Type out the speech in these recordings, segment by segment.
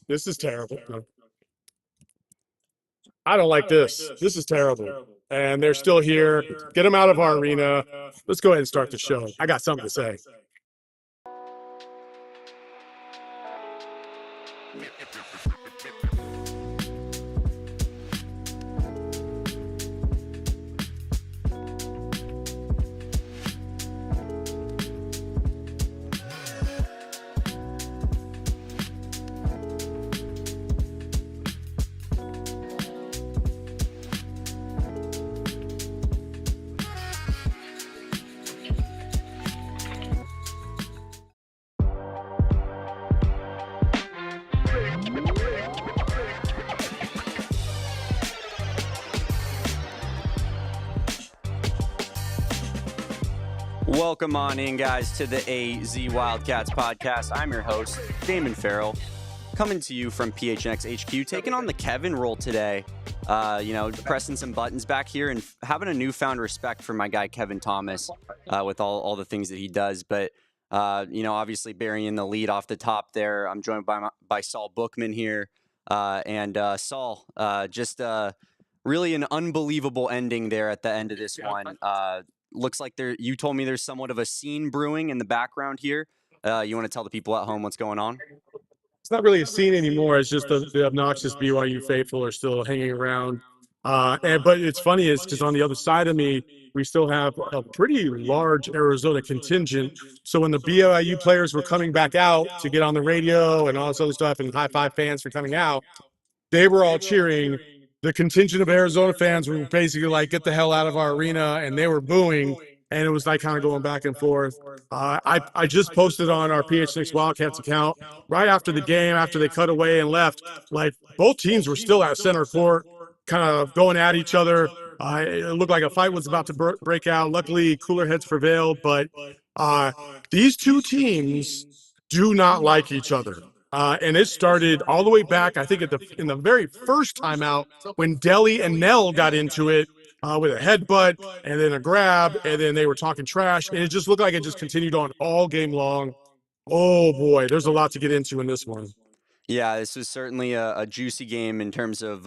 This is terrible. I don't like this. This is terrible. And they're still here. Get them out of our arena. Let's go ahead and start the show. I got something to say. Welcome on in, guys, to the AZ Wildcats podcast. I'm your host, Damon Farrell, coming to you from PHNX HQ, taking on the Kevin role today. Pressing some buttons back here and having a newfound respect for my guy Kevin Thomas with all the things that he does. But obviously burying the lead off the top there. I'm joined by Saul Bookman here, and Saul, really an unbelievable ending there at the end of this one. Looks like you told me there's somewhat of a scene brewing in the background here. You want to tell the people at home what's going on? It's not really a scene anymore. It's just the obnoxious BYU faithful are still hanging around. But it's funny is because on the other side of me, we still have a pretty large Arizona contingent. So when the BYU players were coming back out to get on the radio and all this other stuff and high five fans for coming out, they were all cheering. The contingent of Arizona fans were basically like, get the hell out of our arena, and they were booing, and it was like kind of going back and forth. I just posted on our PH6 Wildcats account right after the game, after they cut away and left, like both teams were still at center court, kind of going at each other. It looked like a fight was about to break out. Luckily, cooler heads prevailed, but these two teams do not like each other. And it started all the way back, I think, in the very first time out when Deli and Nell got into it with a headbutt and then a grab, and then they were talking trash. And it just looked like it just continued on all game long. Oh, boy, there's a lot to get into in this one. Yeah, this was certainly a juicy game in terms of,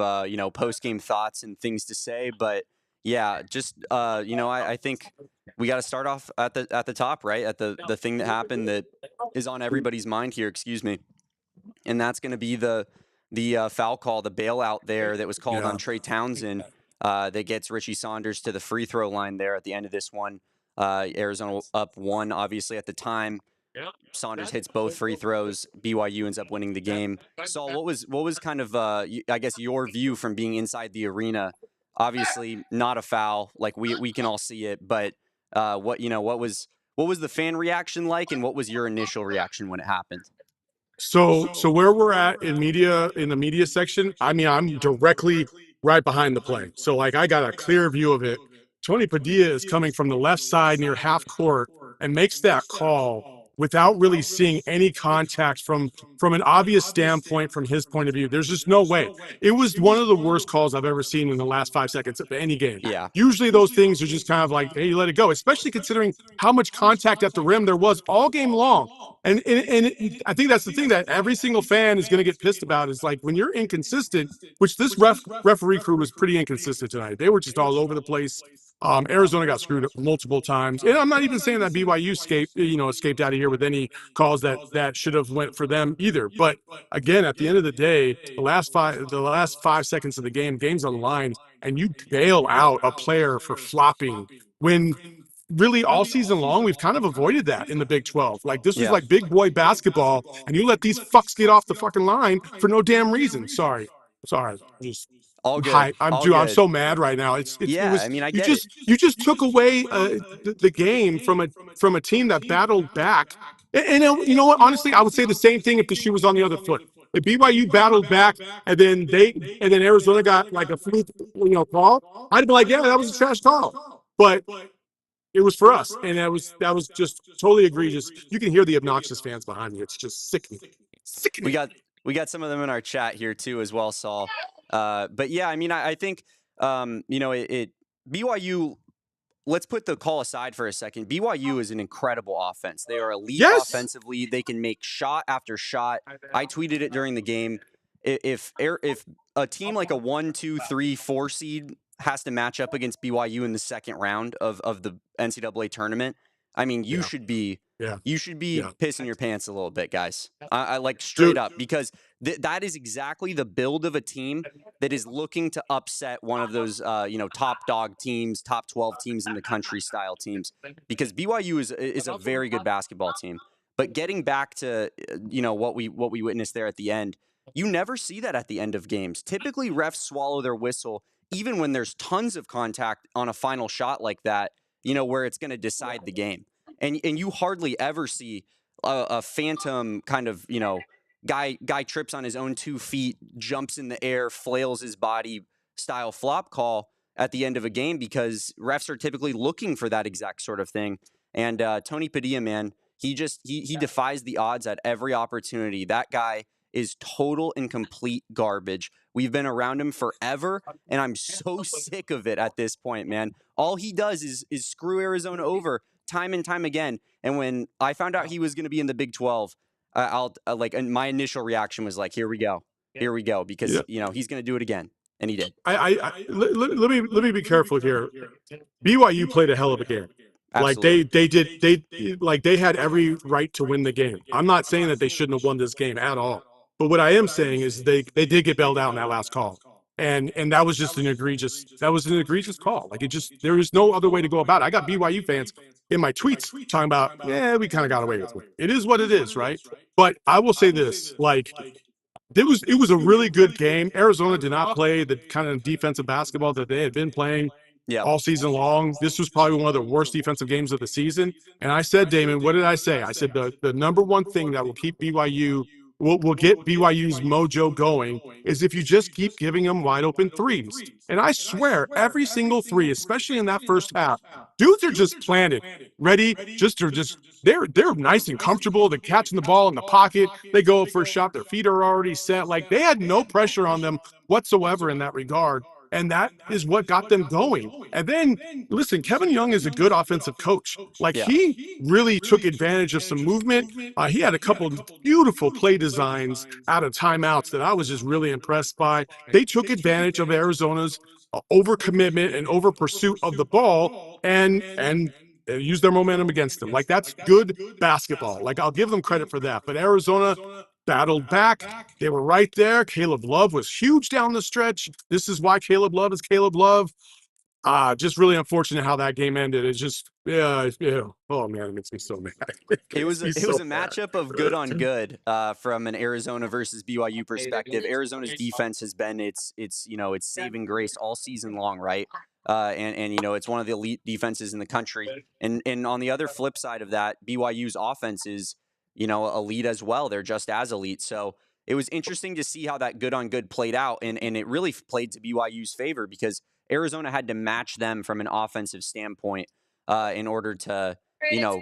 post-game thoughts and things to say. But, yeah, just, I think we got to start off at the top, right, at the thing that happened that is on everybody's mind here, excuse me. And that's going to be the foul call, the bailout there that was called on Trey Townsend that gets Richie Saunders to the free throw line there at the end of this one. Arizona up one, obviously, at the time. Saunders hits both free throws. BYU ends up winning the game. Saul, what was kind of, I guess, your view from being inside the arena? Obviously, not a foul. Like, we can all see it. But what was the fan reaction like, and what was your initial reaction when it happened? So where we're at in the media section, I mean, I'm directly right behind the play. So like I got a clear view of it. Tony Padilla is coming from the left side near half court and makes that call without really seeing any contact from an obvious standpoint from his point of view. There's just no way. It was one of the worst calls I've ever seen in the last 5 seconds of any game. Yeah. Usually those things are just kind of like, hey, you let it go, especially considering how much contact at the rim there was all game long. And I think that's the thing that every single fan is going to get pissed about is like when you're inconsistent, which this referee crew was pretty inconsistent tonight. They were just all over the place. Arizona got screwed up multiple times. And I'm not even saying that BYU escaped out of here with any calls that should have went for them either. But again, at the end of the day, the last 5 seconds of the game's on the line, and you bail out a player for flopping when really all season long we've kind of avoided that in the Big 12. Like this was like big boy basketball, and you let these fucks get off the fucking line for no damn reason. Sorry. Just all good. I'm so mad right now. You just took away the game from a team that battled back. And you know what? Honestly, I would say the same thing if the shoe was on the other foot. If BYU battled back and then Arizona got like a fluke, call, I'd be like, yeah, that was a trash call. But it was for us, and that was just totally egregious. You can hear the obnoxious fans behind me. It's just sickening. We got some of them in our chat here too as well, Saul. But yeah, I mean, I think BYU let's put the call aside for a second. BYU is an incredible offense. They are elite Yes. offensively. They can make shot after shot. I tweeted it during the game. If a team like a 1, 2, 3, 4 seed has to match up against BYU in the second round of the NCAA tournament, I mean, Yeah. Yeah. you should be Yeah. pissing your pants a little bit, guys. I like straight Dude. up, because that is exactly the build of a team that is looking to upset one of those top dog teams, top 12 teams in the country style teams, because BYU is a very good basketball team. But getting back to what we witnessed there at the end, you never see that at the end of games. Typically refs swallow their whistle even when there's tons of contact on a final shot like that, where it's going to decide the game. And you hardly ever see a phantom kind of, guy trips on his own 2 feet, jumps in the air, flails his body style flop call at the end of a game, because refs are typically looking for that exact sort of thing. And Tony Padilla, man, he defies the odds at every opportunity. That guy is total and complete garbage. We've been around him forever, and I'm so sick of it at this point, man. All he does is screw Arizona over time and time again. And when I found out he was going to be in the Big 12, and my initial reaction was like, here we go, because Yeah. he's going to do it again, and he did. Let me be careful here. BYU played a hell of a game. Like Absolutely. they had every right to win the game. I'm not saying that they shouldn't have won this game at all. But what I am saying is they did get bailed out in that last call. And that was just an egregious call. Like, there is no other way to go about it. I got BYU fans in my tweets talking about, yeah, we kind of got away with it. It is what it is, right? But I will say this, like, it was a really good game. Arizona did not play the kind of defensive basketball that they had been playing all season long. This was probably one of the worst defensive games of the season. And I said, Damon, what did I say? I said the number one thing that will keep BYU will get BYU's mojo going is if you just keep giving them wide open threes. And I swear, every single three, especially in that first half, dudes are just planted, ready, they're nice and comfortable. They're catching the ball in the pocket. They go for a shot. Their feet are already set. Like, they had no pressure on them whatsoever in that regard. And that is what got them going. And then, listen, Kevin Young is a good offensive coach. Like, he really took advantage of some movement. He had a couple of beautiful play designs out of timeouts that I was just really impressed by. They took advantage of Arizona's overcommitment and over pursuit of the ball and use their momentum against them. Like, that's good basketball. Like, I'll give them credit for that. But Arizona battled back. They were right there. Caleb Love was huge down the stretch. This is why Caleb Love is Caleb Love. Just really unfortunate how that game ended. It's just, yeah. Oh man, it makes me so mad. It was a matchup of good on good from an Arizona versus BYU perspective. Arizona's defense has been its saving grace all season long, right? And it's one of the elite defenses in the country. And on the other flip side of that, BYU's offense is elite as well. They're just as elite. So it was interesting to see how that good on good played out, and it really played to BYU's favor, because Arizona had to match them from an offensive standpoint in order to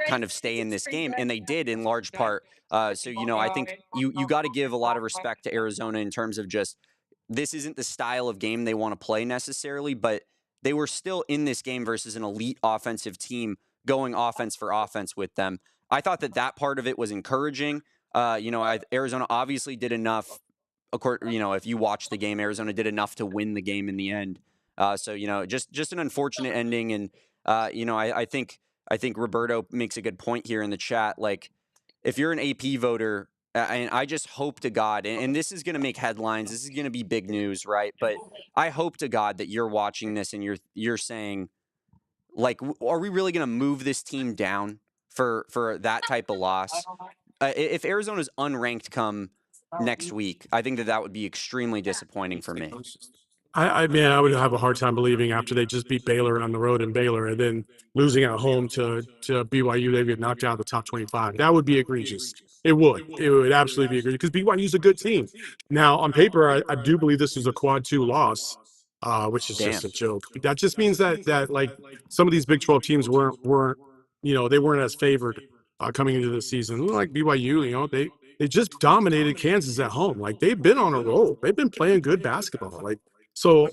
kind of stay in this game, and they did in large part. So I think you got to give a lot of respect to Arizona in terms of just, this isn't the style of game they want to play necessarily, but they were still in this game versus an elite offensive team going offense for offense with them. I thought that part of it was encouraging. Arizona obviously did enough. If you watch the game, Arizona did enough to win the game in the end. So just an unfortunate ending, and I think Roberto makes a good point here in the chat. Like, if you're an AP voter, and I just hope to God, and this is going to make headlines, this is going to be big news, right? But I hope to God that you're watching this and you're saying, like, are we really going to move this team down for that type of loss? If Arizona's unranked come next week, I think that would be extremely disappointing for me. I would have a hard time believing after they just beat Baylor on the road in Baylor and then losing at home to BYU, they get knocked out of the top 25. That would be egregious. It would absolutely be egregious, because BYU is a good team. Now, on paper, I do believe this is a quad 2 loss, which is just a joke. That just means that like, some of these Big 12 teams weren't they weren't as favored coming into the season. Like BYU, they just dominated Kansas at home. Like, they've been on a roll. They've been playing good basketball. Like, so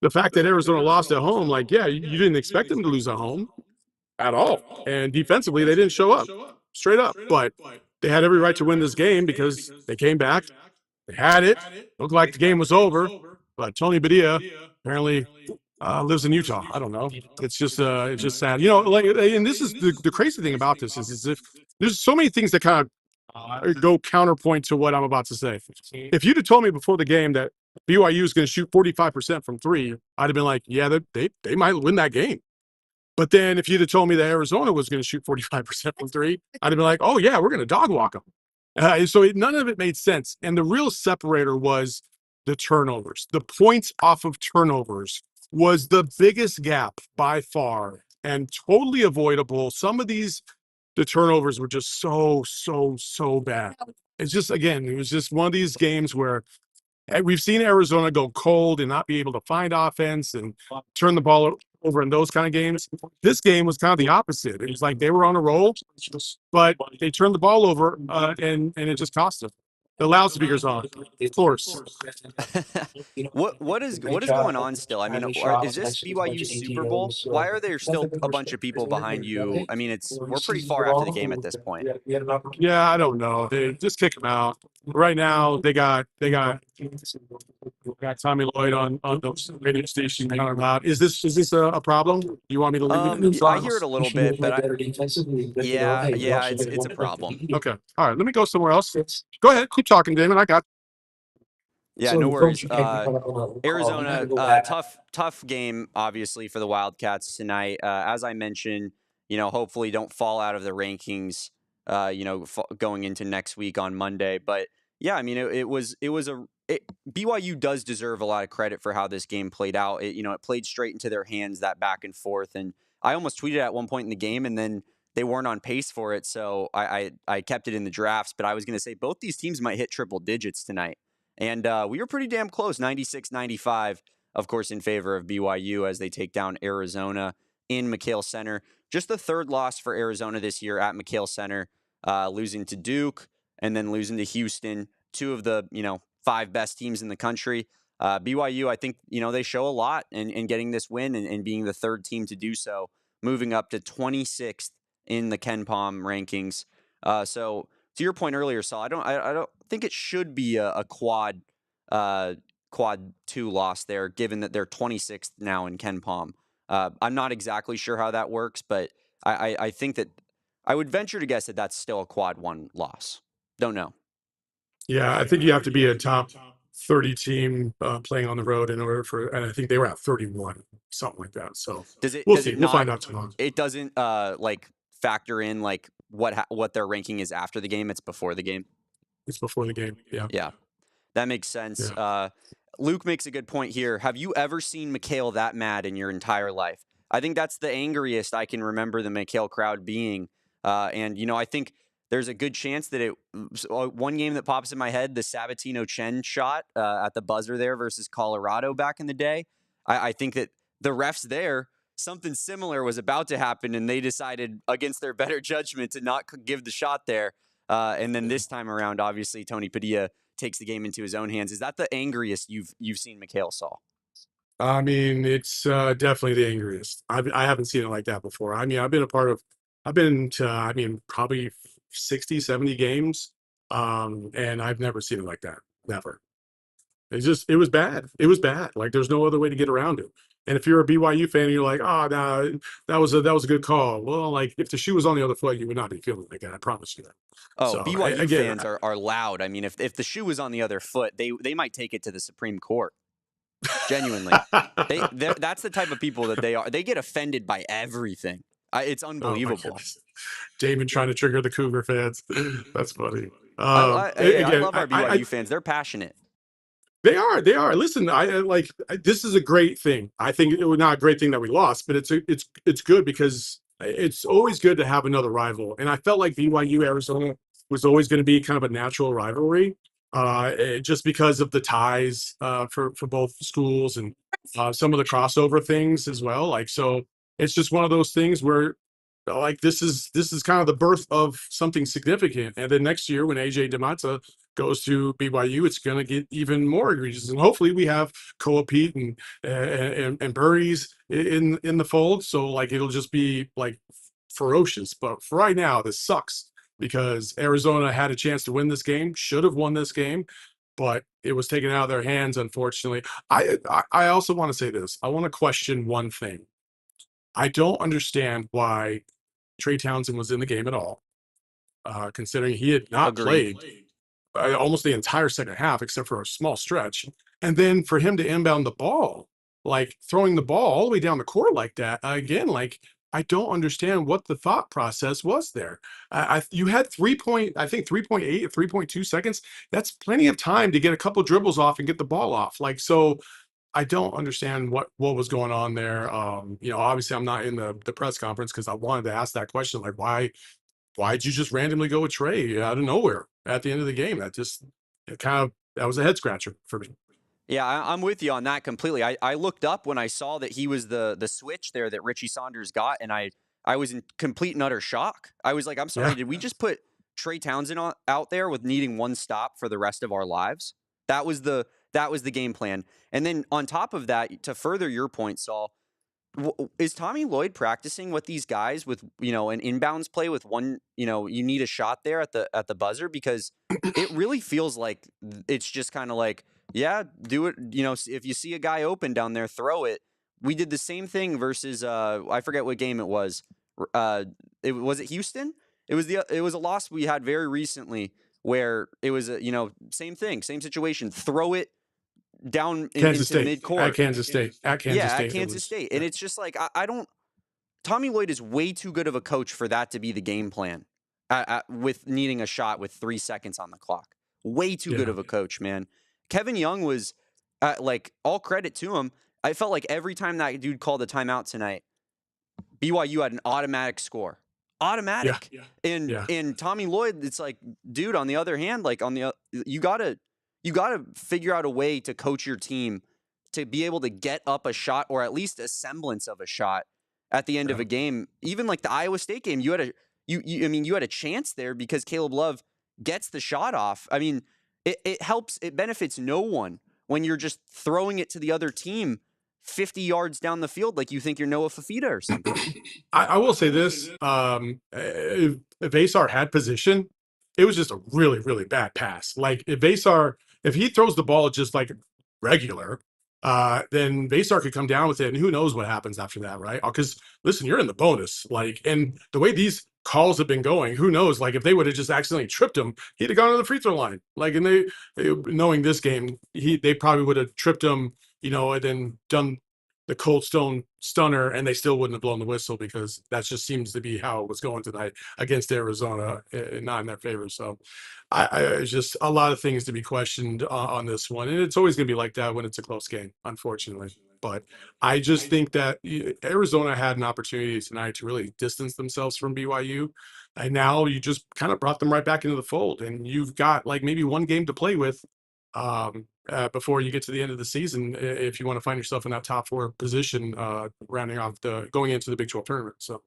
the fact that Arizona lost at home, like, yeah, you didn't expect them to lose at home at all. And defensively, they didn't show up straight up. But they had every right to win this game because they came back, they had it, looked like the game was over. But Tony Padilla apparently lives in Utah. I don't know. It's just sad. You know, like, and this is the crazy thing about this is if there's so many things that kind of go counterpoint to what I'm about to say. If you'd have told me before the game that BYU is going to shoot 45% from three, I'd have been like, yeah, they might win that game. But then if you'd have told me that Arizona was going to shoot 45% from three, I'd have been like, oh, yeah, we're going to dog walk them. None of it made sense. And the real separator was the turnovers. The points off of turnovers was the biggest gap by far and totally avoidable. Some of the turnovers were just so bad. It's just, again, it was just one of these games where we've seen Arizona go cold and not be able to find offense and turn the ball over in those kind of games. This game was kind of the opposite. It was like they were on a roll, but they turned the ball over and it just cost them. The loudspeakers on, of course. What is going on still? I mean, is this BYU Super Bowl? Why are there still a bunch of people behind you? I mean, we're pretty far after the game at this point. Yeah, I don't know. They just kick them out. Right now, they got Tommy Lloyd on the radio station. Is this a problem? You want me to leave it? I hear it a little bit, but yeah, it's a problem. Okay, all right. Let me go somewhere else. Go ahead, keep talking, Damon. I got. Yeah, no worries. Arizona, tough game, obviously, for the Wildcats tonight. As I mentioned, hopefully don't fall out of the rankings, going into next week on Monday. But yeah, I mean, BYU does deserve a lot of credit for how this game played out. It played straight into their hands, that back and forth. And I almost tweeted at one point in the game, and then they weren't on pace for it. So I kept it in the drafts. But I was going to say both these teams might hit triple digits tonight. And we were pretty damn close, 96-95, of course, in favor of BYU as they take down Arizona in McKale Center. Just the third loss for Arizona this year at McKale Center, losing to Duke and then losing to Houston, two of the, 5 best teams in the country. BYU, I think, they show a lot in getting this win and being the third team to do so, moving up to 26th in the KenPom rankings. So to your point earlier, Saul, I don't think it should be a quad 2 loss there, given that they're 26th now in KenPom. I'm not exactly sure how that works, but I think that I would venture to guess that that's still a quad 1 loss. Don't know. Yeah, I think you have to be a top 30 team playing on the road in order and I think they were at 31, something like that. So we'll see. We'll find out tomorrow. It doesn't factor in like what their ranking is after the game. It's before the game. It's before the game. Yeah. Yeah, that makes sense. Yeah. Luke makes a good point here. Have you ever seen McKale that mad in your entire life? I think that's the angriest I can remember the McKale crowd being. And I think there's a good chance that one game that pops in my head, the Sabatino Chen shot at the buzzer there versus Colorado back in the day. I think that the refs there, something similar was about to happen, and they decided against their better judgment to not give the shot there. And then this time around, obviously, Tony Padilla takes the game into his own hands. Is that the angriest you've seen McKale, Saul? I mean, it's definitely the angriest. I haven't seen it like that before. I mean, I've been to probably 60, 70 games, and I've never seen it like that. Never. It was bad. It was bad. Like, there's no other way to get around it. And if you're a BYU fan and you're like, oh, no, that was a good call. Well, like, if the shoe was on the other foot, you would not be feeling like that. I promise you that. Oh, so, BYU fans are loud. I mean, if the shoe was on the other foot, they might take it to the Supreme Court. Genuinely. That's the type of people that they are. They get offended by everything. It's unbelievable. Oh, Damon trying to trigger the Cougar fans. That's funny. I love our BYU fans. They're passionate. They are. Listen, this is a great thing. I think it was not a great thing that we lost, but it's good because it's always good to have another rival. And I felt like BYU Arizona was always going to be kind of a natural rivalry, just because of the ties for both schools and some of the crossover things as well. Like, so it's just one of those things where like this is kind of the birth of something significant. And then next year when AJ DeMata goes to BYU, it's going to get even more egregious. And hopefully we have Koa Pete and Burries in the fold. So like it'll just be like ferocious. But for right now, this sucks because Arizona had a chance to win this game, should have won this game, but it was taken out of their hands, unfortunately. I also want to say this. I want to question one thing. I don't understand why Trey Townsend was in the game at all, considering he had not Agree. played almost the entire second half, except for a small stretch. And then for him to inbound the ball, like throwing the ball all the way down the court like that, again, like I don't understand what the thought process was there. You had I think 3.8 or 3.2 seconds. That's plenty of time to get a couple dribbles off and get the ball off. Like, so I don't understand what was going on there. Obviously I'm not in the press conference because I wanted to ask that question, like why'd you just randomly go with Trey out of nowhere at the end of the game? That was a head scratcher for me. Yeah, I'm with you on that completely. I looked up when I saw that he was the switch there that Richie Saunders got, and I was in complete and utter shock. I was like, I'm sorry, Yeah. did we just put Trey Townsend out there with needing one stop for the rest of our lives? That was the game plan. And then on top of that, to further your point, Saul, is Tommy Lloyd practicing with these guys with an inbounds play with one, you need a shot there at the buzzer? Because it really feels like it's just kind of like, yeah, do it. If you see a guy open down there, throw it. We did the same thing versus I forget what game it was. Was it Houston? It was a loss we had very recently where it was same thing, same situation. Throw it down into midcourt. At Kansas State. At Kansas State. And it's just like, I don't. Tommy Lloyd is way too good of a coach for that to be the game plan with needing a shot with 3 seconds on the clock. Way too good of a coach, man. Kevin Young was like, all credit to him. I felt like every time that dude called a timeout tonight, BYU had an automatic score. Automatic. And Tommy Lloyd, it's like, dude, on the other hand, like you gotta figure out a way to coach your team to be able to get up a shot or at least a semblance of a shot at the end of a game. Even like the Iowa State game, you had a chance there because Caleb Love gets the shot off. I mean, it helps. It benefits no one when you're just throwing it to the other team 50 yards down the field like you think you're Noah Fafita or something. I will say this. If Vasar had position, it was just a really, really bad pass. Like if he throws the ball just like regular, then Vasar could come down with it, and who knows what happens after that, right? Because listen, you're in the bonus. Like, and the way these calls have been going, who knows? Like, if they would have just accidentally tripped him, he'd have gone to the free throw line. Like, and they knowing this game, they probably would have tripped him, and then done the Cold Stone stunner, and they still wouldn't have blown the whistle because that just seems to be how it was going tonight against Arizona, not in their favor. So it's just a lot of things to be questioned on this one. And it's always going to be like that when it's a close game, unfortunately. But I just think that Arizona had an opportunity tonight to really distance themselves from BYU. And now you just kind of brought them right back into the fold. And you've got like maybe one game to play with before you get to the end of the season, if you want to find yourself in that top 4 position, rounding off going into the Big 12 tournament. So,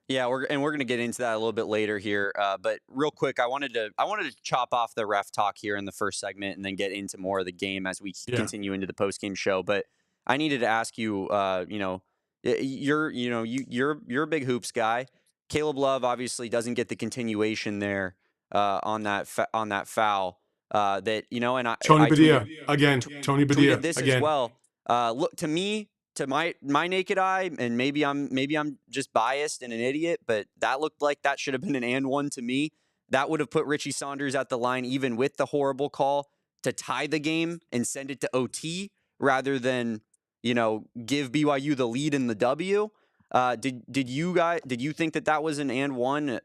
yeah, we're going to get into that a little bit later here. But real quick, I wanted to chop off the ref talk here in the first segment and then get into more of the game as we continue into the post game show. But I needed to ask you, you're a big hoops guy. Caleb Love obviously doesn't get the continuation there on that foul. And Tony Padilla tweeted, again. Tony Padilla tweeted this again. as well. Look, to me, to my naked eye, and maybe I'm just biased and an idiot, but that looked like that should have been an and one to me. That would have put Richie Saunders at the line, even with the horrible call, to tie the game and send it to OT rather than give BYU the lead in the W. Did you think that was an and one?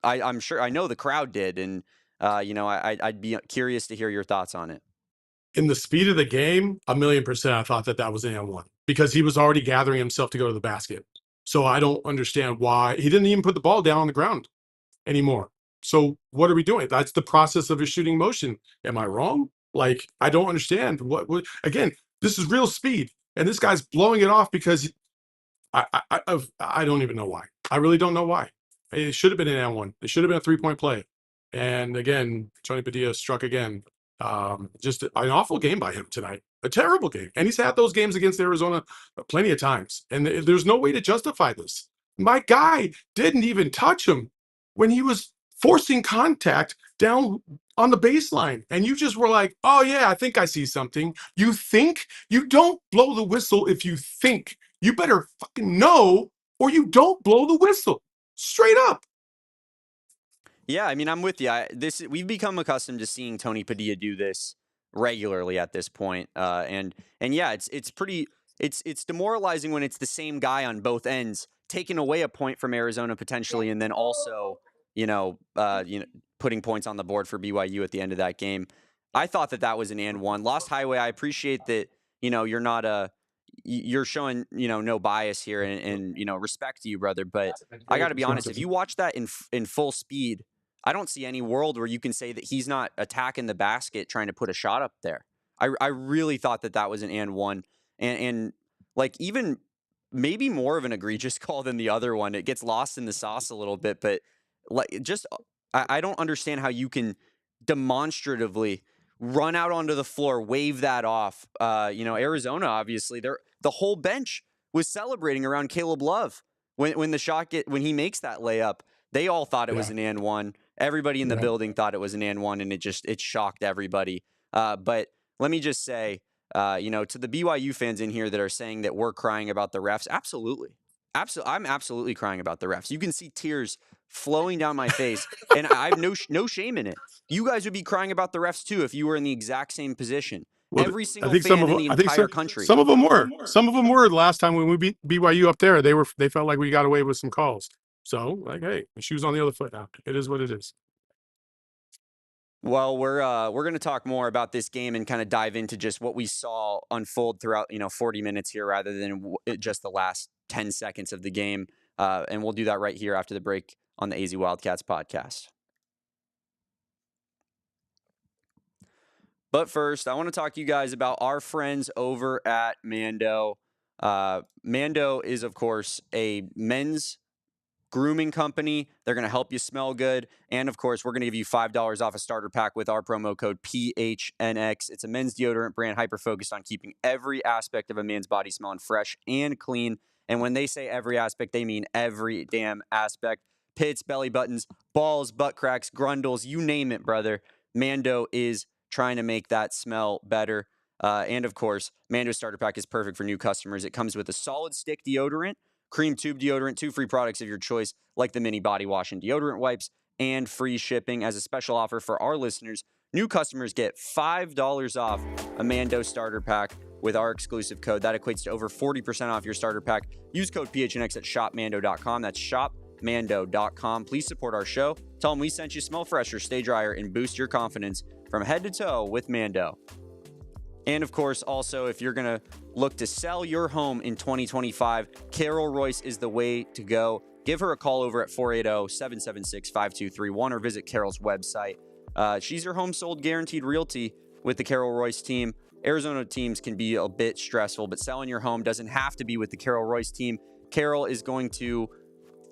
I'm sure, I know the crowd did, and I'd be curious to hear your thoughts on it. In the speed of the game, 1,000,000% I thought that was an and one because he was already gathering himself to go to the basket. So I don't understand why he didn't even put the ball down on the ground anymore. So what are we doing? That's the process of a shooting motion. Am I wrong? Like, I don't understand what again, this is real speed. And this guy's blowing it off because I don't even know why. I really don't know why. It should have been an N1. It should have been a 3-point play. And again, Tony Padilla struck again. Just an awful game by him tonight. A terrible game. And he's had those games against Arizona plenty of times. And there's no way to justify this. My guy didn't even touch him when he was forcing contact down on the baseline. And you just were like, oh, yeah, I think I see something. You think? You don't blow the whistle if you think. You better fucking know, or you don't blow the whistle. Straight up. Yeah, I mean, I'm with you. We've become accustomed to seeing Tony Padilla do this regularly at this point, and yeah, it's demoralizing when it's the same guy on both ends taking away a point from Arizona potentially, and then also putting points on the board for BYU at the end of that game. I thought that was an and one. Lost Highway. I appreciate that. You're not you're showing no bias here, and respect to you, brother. But I got to be honest, if you watch that in full speed, I don't see any world where you can say that he's not attacking the basket trying to put a shot up there. I really thought that was an and one, and like even maybe more of an egregious call than the other one. It gets lost in the sauce a little bit, but I don't understand how you can demonstratively run out onto the floor, wave that off. Arizona, obviously, the whole bench was celebrating around Caleb Love when he makes that layup. They all thought it was an and one. Everybody in the building thought it was an and one, and it shocked everybody. But let me just say, to the BYU fans in here that are saying that we're crying about the refs, absolutely. I'm absolutely crying about the refs. You can see tears flowing down my face, and I have no shame in it. You guys would be crying about the refs too if you were in the exact same position. Well, Every single fan in the entire country. Some of them were. Some of them were. The last time when we beat BYU up there, they felt like we got away with some calls. So, like, hey, the shoe's on the other foot now. It is what it is. Well, we're going to talk more about this game and kind of dive into just what we saw unfold throughout 40 minutes here rather than just the last 10 seconds of the game. And we'll do that right here after the break on the AZ Wildcats podcast. But first, I want to talk to you guys about our friends over at Mando. Mando is, of course, a men's grooming company. They're going to help you smell good. And, of course, we're going to give you $5 off a starter pack with our promo code PHNX. It's a men's deodorant brand hyper-focused on keeping every aspect of a man's body smelling fresh and clean. And when they say every aspect, they mean every damn aspect. Pits, belly buttons, balls, butt cracks, grundles, you name it, brother. Mando is trying to make that smell better. And of course, Mando Starter Pack is perfect for new customers. It comes with a solid stick deodorant, cream tube deodorant, 2 free products of your choice, like the mini body wash and deodorant wipes, and free shipping. As a special offer for our listeners, new customers get $5 off a Mando Starter Pack with our exclusive code. That equates to over 40% off your starter pack. Use code PHNX at shopmando.com. That's shopmando.com. Please support our show. Tell them we sent you. Smell fresher, stay drier, and boost your confidence from head to toe with Mando. And of course, also, if you're going to look to sell your home in 2025, Carol Royce is the way to go. Give her a call over at 480-776-5231 or visit Carol's website. She's your home sold guaranteed realty with the Carol Royce team. Arizona teams can be a bit stressful, but selling your home doesn't have to be with the Carol Royce team. Carol is going to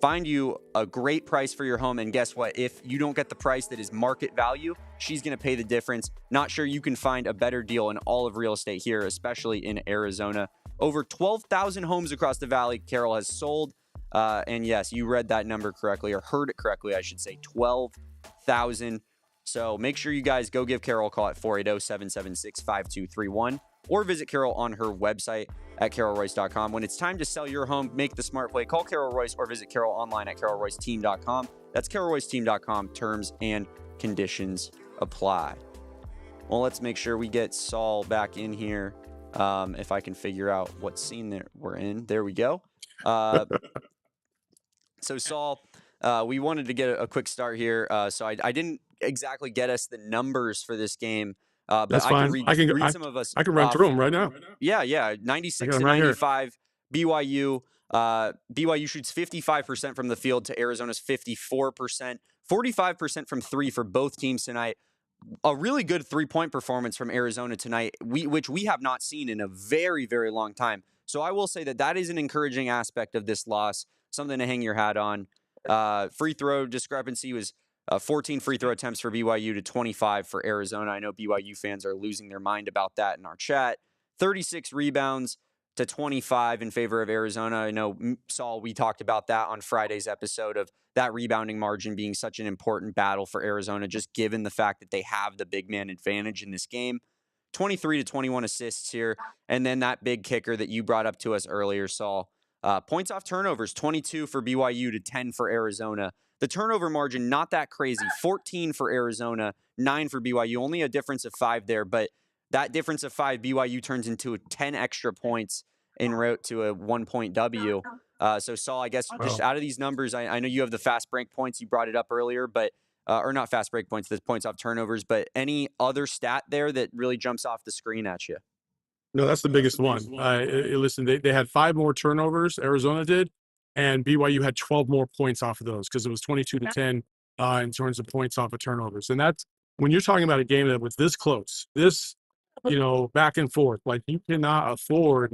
find you a great price for your home. And guess what? If you don't get the price that is market value, she's going to pay the difference. Not sure you can find a better deal in all of real estate here, especially in Arizona. Over 12,000 homes across the valley Carol has sold. And yes, you read that number correctly, or heard it correctly, I should say, 12,000. So make sure you guys go give Carol a call at 480-776-5231 or visit Carol on her website at carolroyce.com. When it's time to sell your home, make the smart play. Call Carol Royce or visit Carol online at carolroyceteam.com. That's carolroyceteam.com. Terms and conditions apply. Well, let's make sure we get Saul back in here. If I can figure out what scene we're in. There we go. So Saul, we wanted to get a quick start here. So I didn't exactly get us the numbers for this game. But That's I fine. can read some of us. I can run through them right now. Yeah. 96 to 95. BYU. BYU shoots 55% from the field to Arizona's 54%. 45% from three for both teams tonight. A really good 3-point performance from Arizona tonight, which we have not seen in a very, very long time. So I will say that is an encouraging aspect of this loss. something to hang your hat on. Free throw discrepancy was 14 free throw attempts for BYU to 25 for Arizona. I know BYU fans are losing their mind about that in our chat. 36 rebounds to 25 in favor of Arizona. I know, Saul, we talked about that on Friday's episode of that rebounding margin being such an important battle for Arizona, just given the fact that they have the big man advantage in this game. 23 to 21 assists here. And then that big kicker that you brought up to us earlier, Saul. Points off turnovers, 22 for BYU to 10 for Arizona. The turnover margin, not that crazy. 14 for Arizona, 9 for BYU. Only a difference of 5 there, but that difference of 5, BYU turns into 10 extra points en route to a 1-point W. So, Saul, I guess just out of these numbers, I know you have the fast break points. You brought it up earlier, but or not fast break points, the points off turnovers, but any other stat there that really jumps off the screen at you? No, that's the biggest one. Listen, they had 5 more turnovers, Arizona did, and BYU had 12 more points off of those because it was 22 to 10 in terms of points off of turnovers. And that's when you're talking about a game that was this close, this, back and forth, like you cannot afford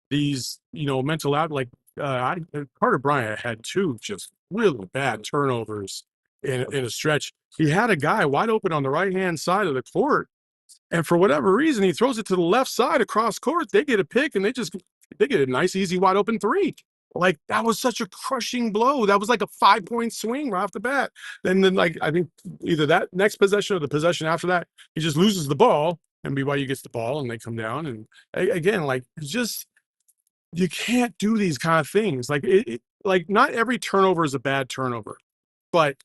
these, mental out. Like Carter Bryant had 2 just really bad turnovers in a stretch. He had a guy wide open on the right-hand side of the court, and for whatever reason, he throws it to the left side across court. They get a pick and they get a nice, easy, wide open 3. Like that was such a crushing blow. That was like a 5-point swing right off the bat. And then, like, I think either that next possession or the possession after that, he just loses the ball, and BYU gets the ball and they come down. And again, like, just you can't do these kind of things. Like like not every turnover is a bad turnover, but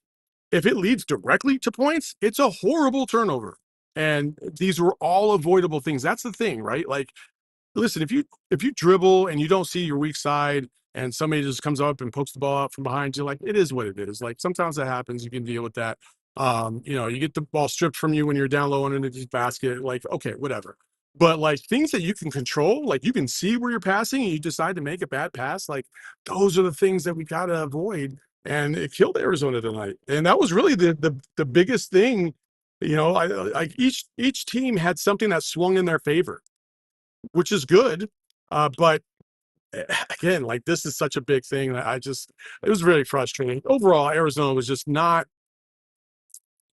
if it leads directly to points, it's a horrible turnover. And these were all avoidable things. That's the thing, right? Like, listen, if you dribble and you don't see your weak side and somebody just comes up and pokes the ball out from behind you, like, it is what it is. Like, sometimes that happens. You can deal with that. You get the ball stripped from you when you're down low underneath the basket. Like, okay, whatever. But like things that you can control, like you can see where you're passing and you decide to make a bad pass, like those are the things that we got to avoid. And it killed Arizona tonight. And that was really the biggest thing. Like each team had something that swung in their favor, which is good. But again, like this is such a big thing that it was really frustrating. Overall, Arizona was just not,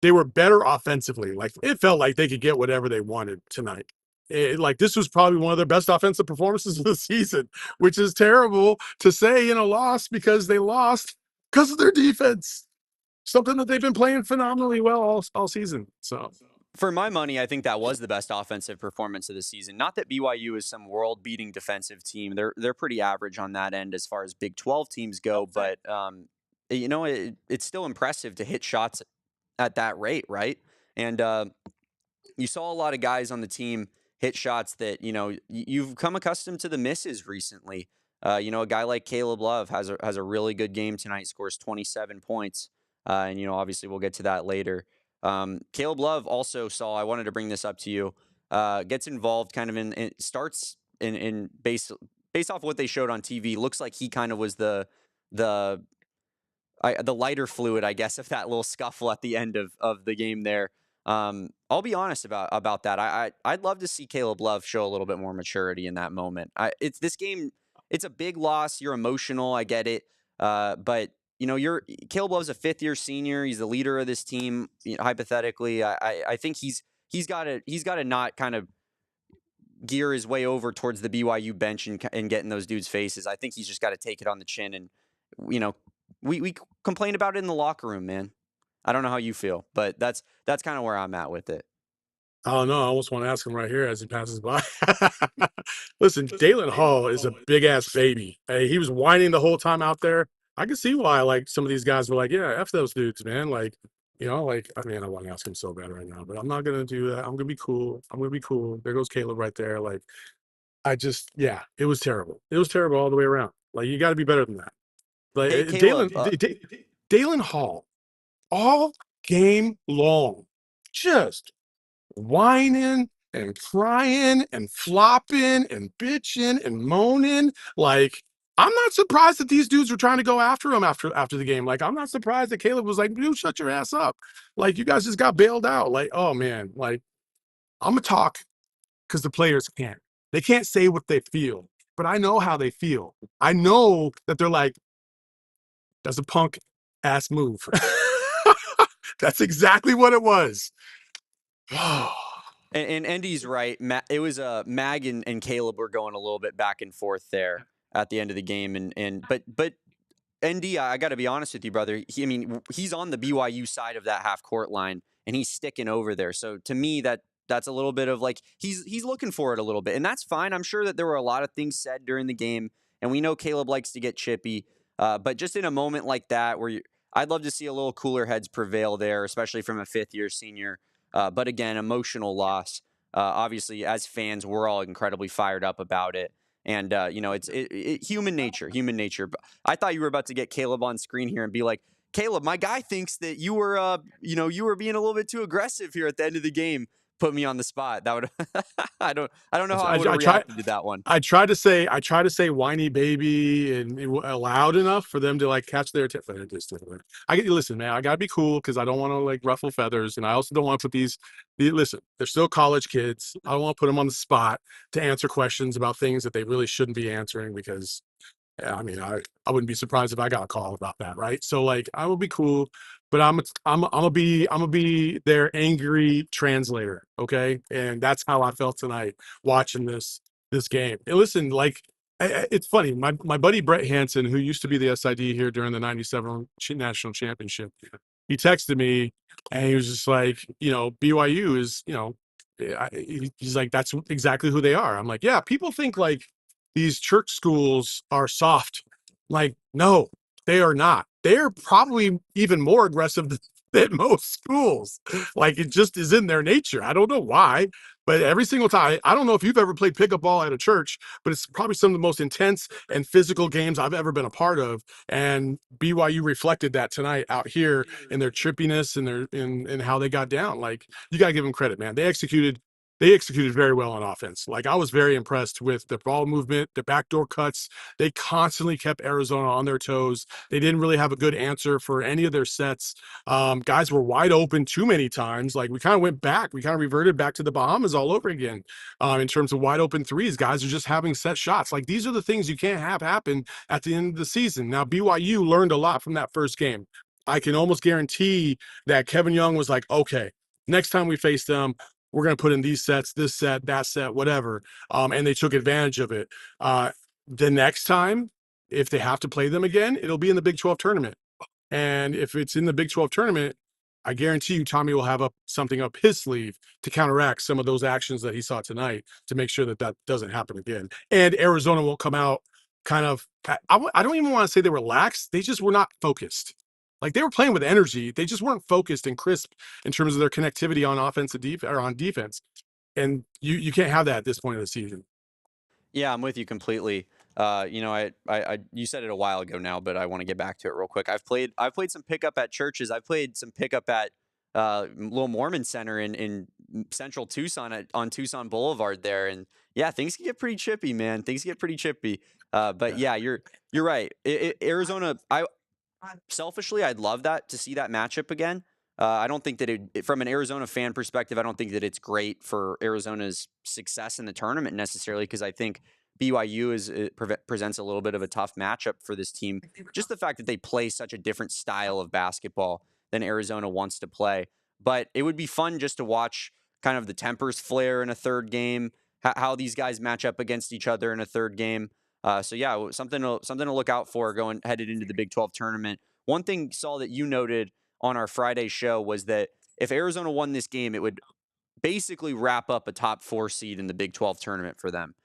they were better offensively. Like it felt like they could get whatever they wanted tonight. Like this was probably one of their best offensive performances of the season, which is terrible to say in a loss because they lost because of their defense. Something that they've been playing phenomenally well all season. So For my money, I think that was the best offensive performance of the season. Not that BYU is some world-beating defensive team; they're pretty average on that end as far as Big 12 teams go. But it's still impressive to hit shots at that rate, right? And you saw a lot of guys on the team hit shots that you've come accustomed to the misses recently. A guy like Caleb Love has a really good game tonight. Scores 27 points, and obviously we'll get to that later. Caleb Love also saw. I wanted to bring this up to you. Gets involved kind of in starts in based off what they showed on TV. Looks like he kind of was the lighter fluid, I guess, of that little scuffle at the end of the game there. I'll be honest about that. I'd love to see Caleb Love show a little bit more maturity in that moment. It's this game. It's a big loss. You're emotional. I get it. But Caleb Love's a 5th-year senior. He's the leader of this team. Hypothetically, I think he's got to not kind of gear his way over towards the BYU bench and get in those dudes' faces. I think he's just got to take it on the chin. And we complained about it in the locker room, man. I don't know how you feel, but that's kind of where I'm at with it. I don't know. I almost want to ask him right here as he passes by. Listen, Dalen Hall is a big ass baby. Hey, he was whining the whole time out there. I can see why, like, some of these guys were like, yeah, F those dudes, man. Like, I mean, I want to ask him so bad right now, but I'm not going to do that. I'm going to be cool. There goes Caleb right there. Like, yeah, it was terrible. It was terrible all the way around. Like, you got to be better than that. Like, Hey, Caleb, Dalen Hall, all game long, just whining and crying and flopping and bitching and moaning. Like, I'm not surprised that these dudes were trying to go after him after the game. Like, I'm not surprised that Caleb was like, dude, shut your ass up. Like, you guys just got bailed out. Like, oh man, like, I'm gonna talk because the players can't. They can't say what they feel, but I know how they feel. I know that they're like, That's a punk ass move. That's exactly what it was. And Andy's right. It was Mag and Caleb were going a little bit back and forth there at the end of the game, but ND, I got to be honest with you, brother. He's on the BYU side of that half court line, and he's sticking over there. So to me, that's a little bit of like he's looking for it a little bit, and that's fine. I'm sure that there were a lot of things said during the game, and we know Caleb likes to get chippy. But just in a moment like that, I'd love to see a little cooler heads prevail there, especially from a fifth-year senior. But again, emotional loss. Obviously, as fans, we're all incredibly fired up about it. And, it's human nature, human nature. But I thought you were about to get Caleb on screen here and be like, Caleb, my guy thinks that you were being a little bit too aggressive here at the end of the game. Put me on the spot. That would, I don't know how I would have reacted to that one. I try to say whiny baby and loud enough for them to like catch their attention. Listen, man, I gotta be cool because I don't want to like ruffle feathers, and I also don't want to put listen, they're still college kids. I don't want to put them on the spot to answer questions about things that they really shouldn't be answering because I wouldn't be surprised if I got a call about that, right? So like I will be cool, but I'm gonna be their angry translator, okay? And that's how I felt tonight watching this game. And listen, like it's funny. My buddy Brett Hansen, who used to be the SID here during the '97 national championship, he texted me and he was just like, BYU is, he's like, that's exactly who they are. I'm like, yeah, people think like these church schools are soft. Like, no, they are not. They're probably even more aggressive than most schools. Like, it just is in their nature. I don't know why, but every single time, I don't know if you've ever played pickup ball at a church, but it's probably some of the most intense and physical games I've ever been a part of. And BYU reflected that tonight out here in their trippiness and in how they got down. Like, you got to give them credit, man. They executed very well on offense. Like I was very impressed with the ball movement, the backdoor cuts. They constantly kept Arizona on their toes. They didn't really have a good answer for any of their sets. Guys were wide open too many times. Like we kind of went back. We kind of reverted back to the Bahamas all over again in terms of wide open threes. Guys are just having set shots. Like these are the things you can't have happen at the end of the season. Now, BYU learned a lot from that first game. I can almost guarantee that Kevin Young was like, okay, next time we face them, we're going to put in these sets, this set, that set, whatever. And they took advantage of it. The next time, if they have to play them again, it'll be in the Big 12 tournament. And if it's in the Big 12 tournament, I guarantee you Tommy will have something up his sleeve to counteract some of those actions that he saw tonight to make sure that doesn't happen again. And Arizona won't come out kind of, I don't even want to say they were lax. They just were not focused. Like they were playing with energy. They just weren't focused and crisp in terms of their connectivity on offensive or on defense. And you can't have that at this point of the season. Yeah, I'm with you completely. You said it a while ago now, but I want to get back to it real quick. I've played some pickup at churches. I've played some pickup at Little Mormon Center in Central Tucson on Tucson Boulevard there, and yeah, things can get pretty chippy, man. Things get pretty chippy. But yeah, you're right. Arizona, selfishly, I'd love to see that matchup again. I don't think that from an Arizona fan perspective, I don't think that it's great for Arizona's success in the tournament necessarily, because I think BYU presents a little bit of a tough matchup for this team. Just the fact that they play such a different style of basketball than Arizona wants to play. But it would be fun just to watch kind of the tempers flare in a third game, how these guys match up against each other in a third game. So yeah, something to look out for headed into the Big 12 tournament. One thing, Saul, that you noted on our Friday show was that if Arizona won this game, it would basically wrap up a top 4 seed in the Big 12 tournament for them.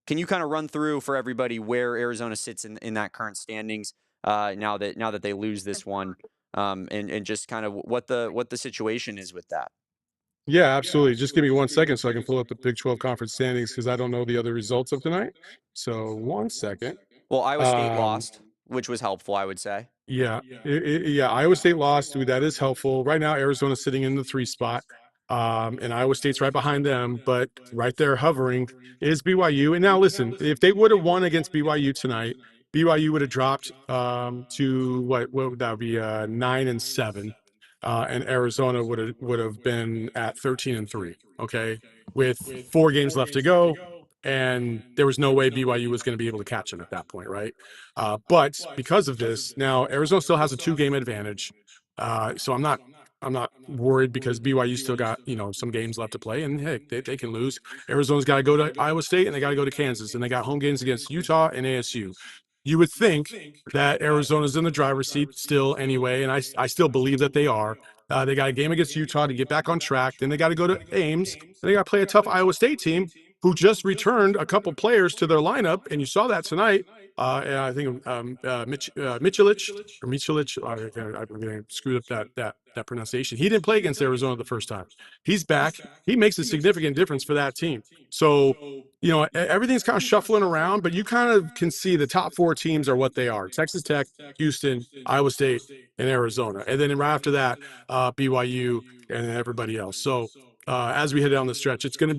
Can you kind of run through for everybody where Arizona sits in that current standings now that they lose this one, and just kind of what the situation is with that? Yeah, absolutely. Just give me 1 second so I can pull up the Big 12 conference standings because I don't know the other results of tonight. So 1 second. Well, Iowa State Um, lost, which was helpful, I would say. Yeah, yeah. Iowa State lost. That is helpful. Right now, Arizona's sitting in the 3 spot, and Iowa State's right behind them. But right there, hovering is BYU. And now, listen, if they would have won against BYU tonight, BYU would have dropped to what would that be? 9-7, and Arizona would have been at 13-3. Okay, with 4 games left to go. and there was no way BYU was going to be able to catch them at that point, right? But because of this, now Arizona still has a 2-game advantage. So I'm not worried because BYU still got, some games left to play, and hey, they can lose. Arizona's got to go to Iowa State, and they got to go to Kansas, and they got home games against Utah and ASU. You would think that Arizona's in the driver's seat still anyway, and I still believe that they are. They got a game against Utah to get back on track. Then they got to go to Ames, and they got to play a tough Iowa State team who just returned a couple players to their lineup, and you saw that tonight. And I think Michulich, I'm going to screw up that pronunciation. He didn't play against Arizona the first time. He's back. He makes a significant difference for that team. So, everything's kind of shuffling around, but you kind of can see the top 4 teams are what they are: Texas Tech, Houston, Iowa State, and Arizona. And then right after that, BYU and then everybody else. So as we head down the stretch, it's going to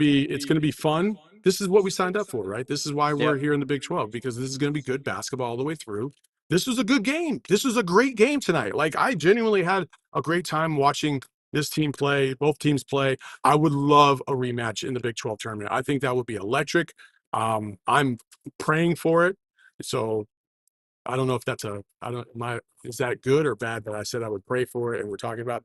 be fun. This is what we signed up for, right? This is why we're here in the Big 12, because this is going to be good basketball all the way through. This was a good game. This was a great game tonight. Like, I genuinely had a great time watching this team play, both teams play. I would love a rematch in the Big 12 tournament. I think that would be electric. I'm praying for it. So I don't know if that's is that good or bad that I said I would pray for it and we're talking about,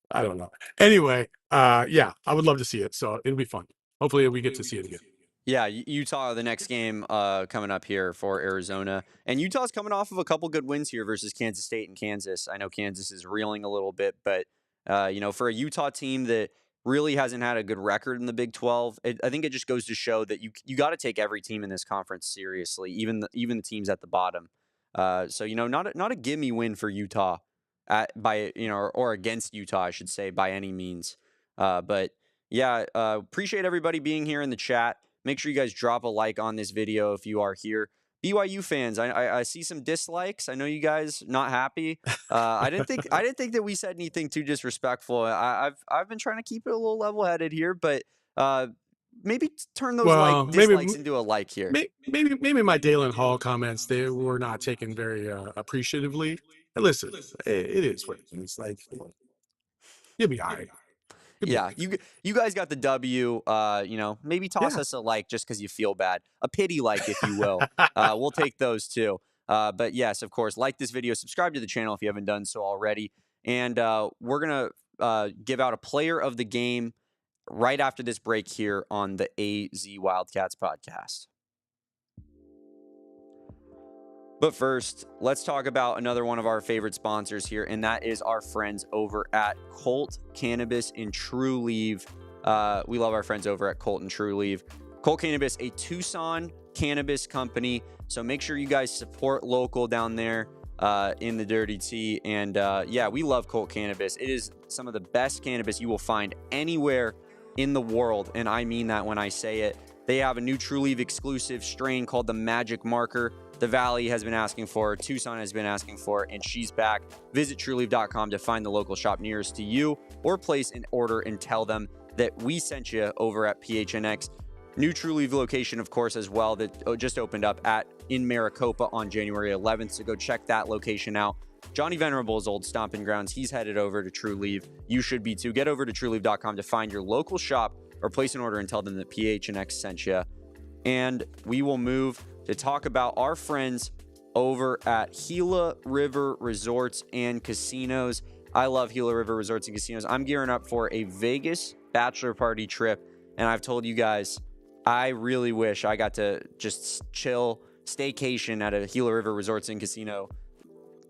I don't know. Anyway, yeah, I would love to see it. So it'll be fun. Hopefully we get to see it again. Yeah, Utah, the next game coming up here for Arizona. And Utah's coming off of a couple good wins here versus Kansas State and Kansas. I know Kansas is reeling a little bit, but, for a Utah team that really hasn't had a good record in the Big 12, I think it just goes to show that you got to take every team in this conference seriously, even the teams at the bottom. So, not a gimme win for Utah or against Utah, I should say, by any means. But yeah, appreciate everybody being here in the chat. Make sure you guys drop a like on this video if you are here. BYU fans, I see some dislikes. I know you guys not happy. I didn't think that we said anything too disrespectful. I've been trying to keep it a little level-headed here, but maybe turn those dislikes into a like here. Maybe my Dalen Hall comments, they were not taken very appreciatively. And listen, it is what it is. Like, you'll be all right. Yeah, you guys got the W. Maybe toss us a like just because you feel bad, a pity like, if you will. We'll take those too. But yes, of course, like this video, subscribe to the channel if you haven't done so already, and we're gonna give out a player of the game right after this break here on the AZ Wildcats podcast. But first, let's talk about another one of our favorite sponsors here, and that is our friends over at Colt Cannabis and True Leave. We love our friends over at Colt and True Leave. Colt Cannabis, a Tucson cannabis company, so make sure you guys support local down there in the Dirty T. And yeah, we love Colt Cannabis. It is some of the best cannabis you will find anywhere in the world, and I mean that when I say it. They have a new True Leave exclusive strain called the Magic Marker. The Valley has been asking for, Tucson has been asking for, and she's back. Visit trueleave.com to find the local shop nearest to you, or place an order and tell them that we sent you over at PHNX. New True Leave location, of course, as well, that just opened up in Maricopa on January 11th, so go check that location out. Johnny Venerable's old stomping grounds, he's headed over to True Leave. You should be too. Get over to trueleave.com to find your local shop or place an order and tell them that PHNX sent you. And we will move to talk about our friends over at Gila River Resorts and Casinos. I love Gila River Resorts and Casinos. I'm gearing up for a Vegas bachelor party trip, and I've told you guys, I really wish I got to just chill, staycation at a Gila River Resorts and Casino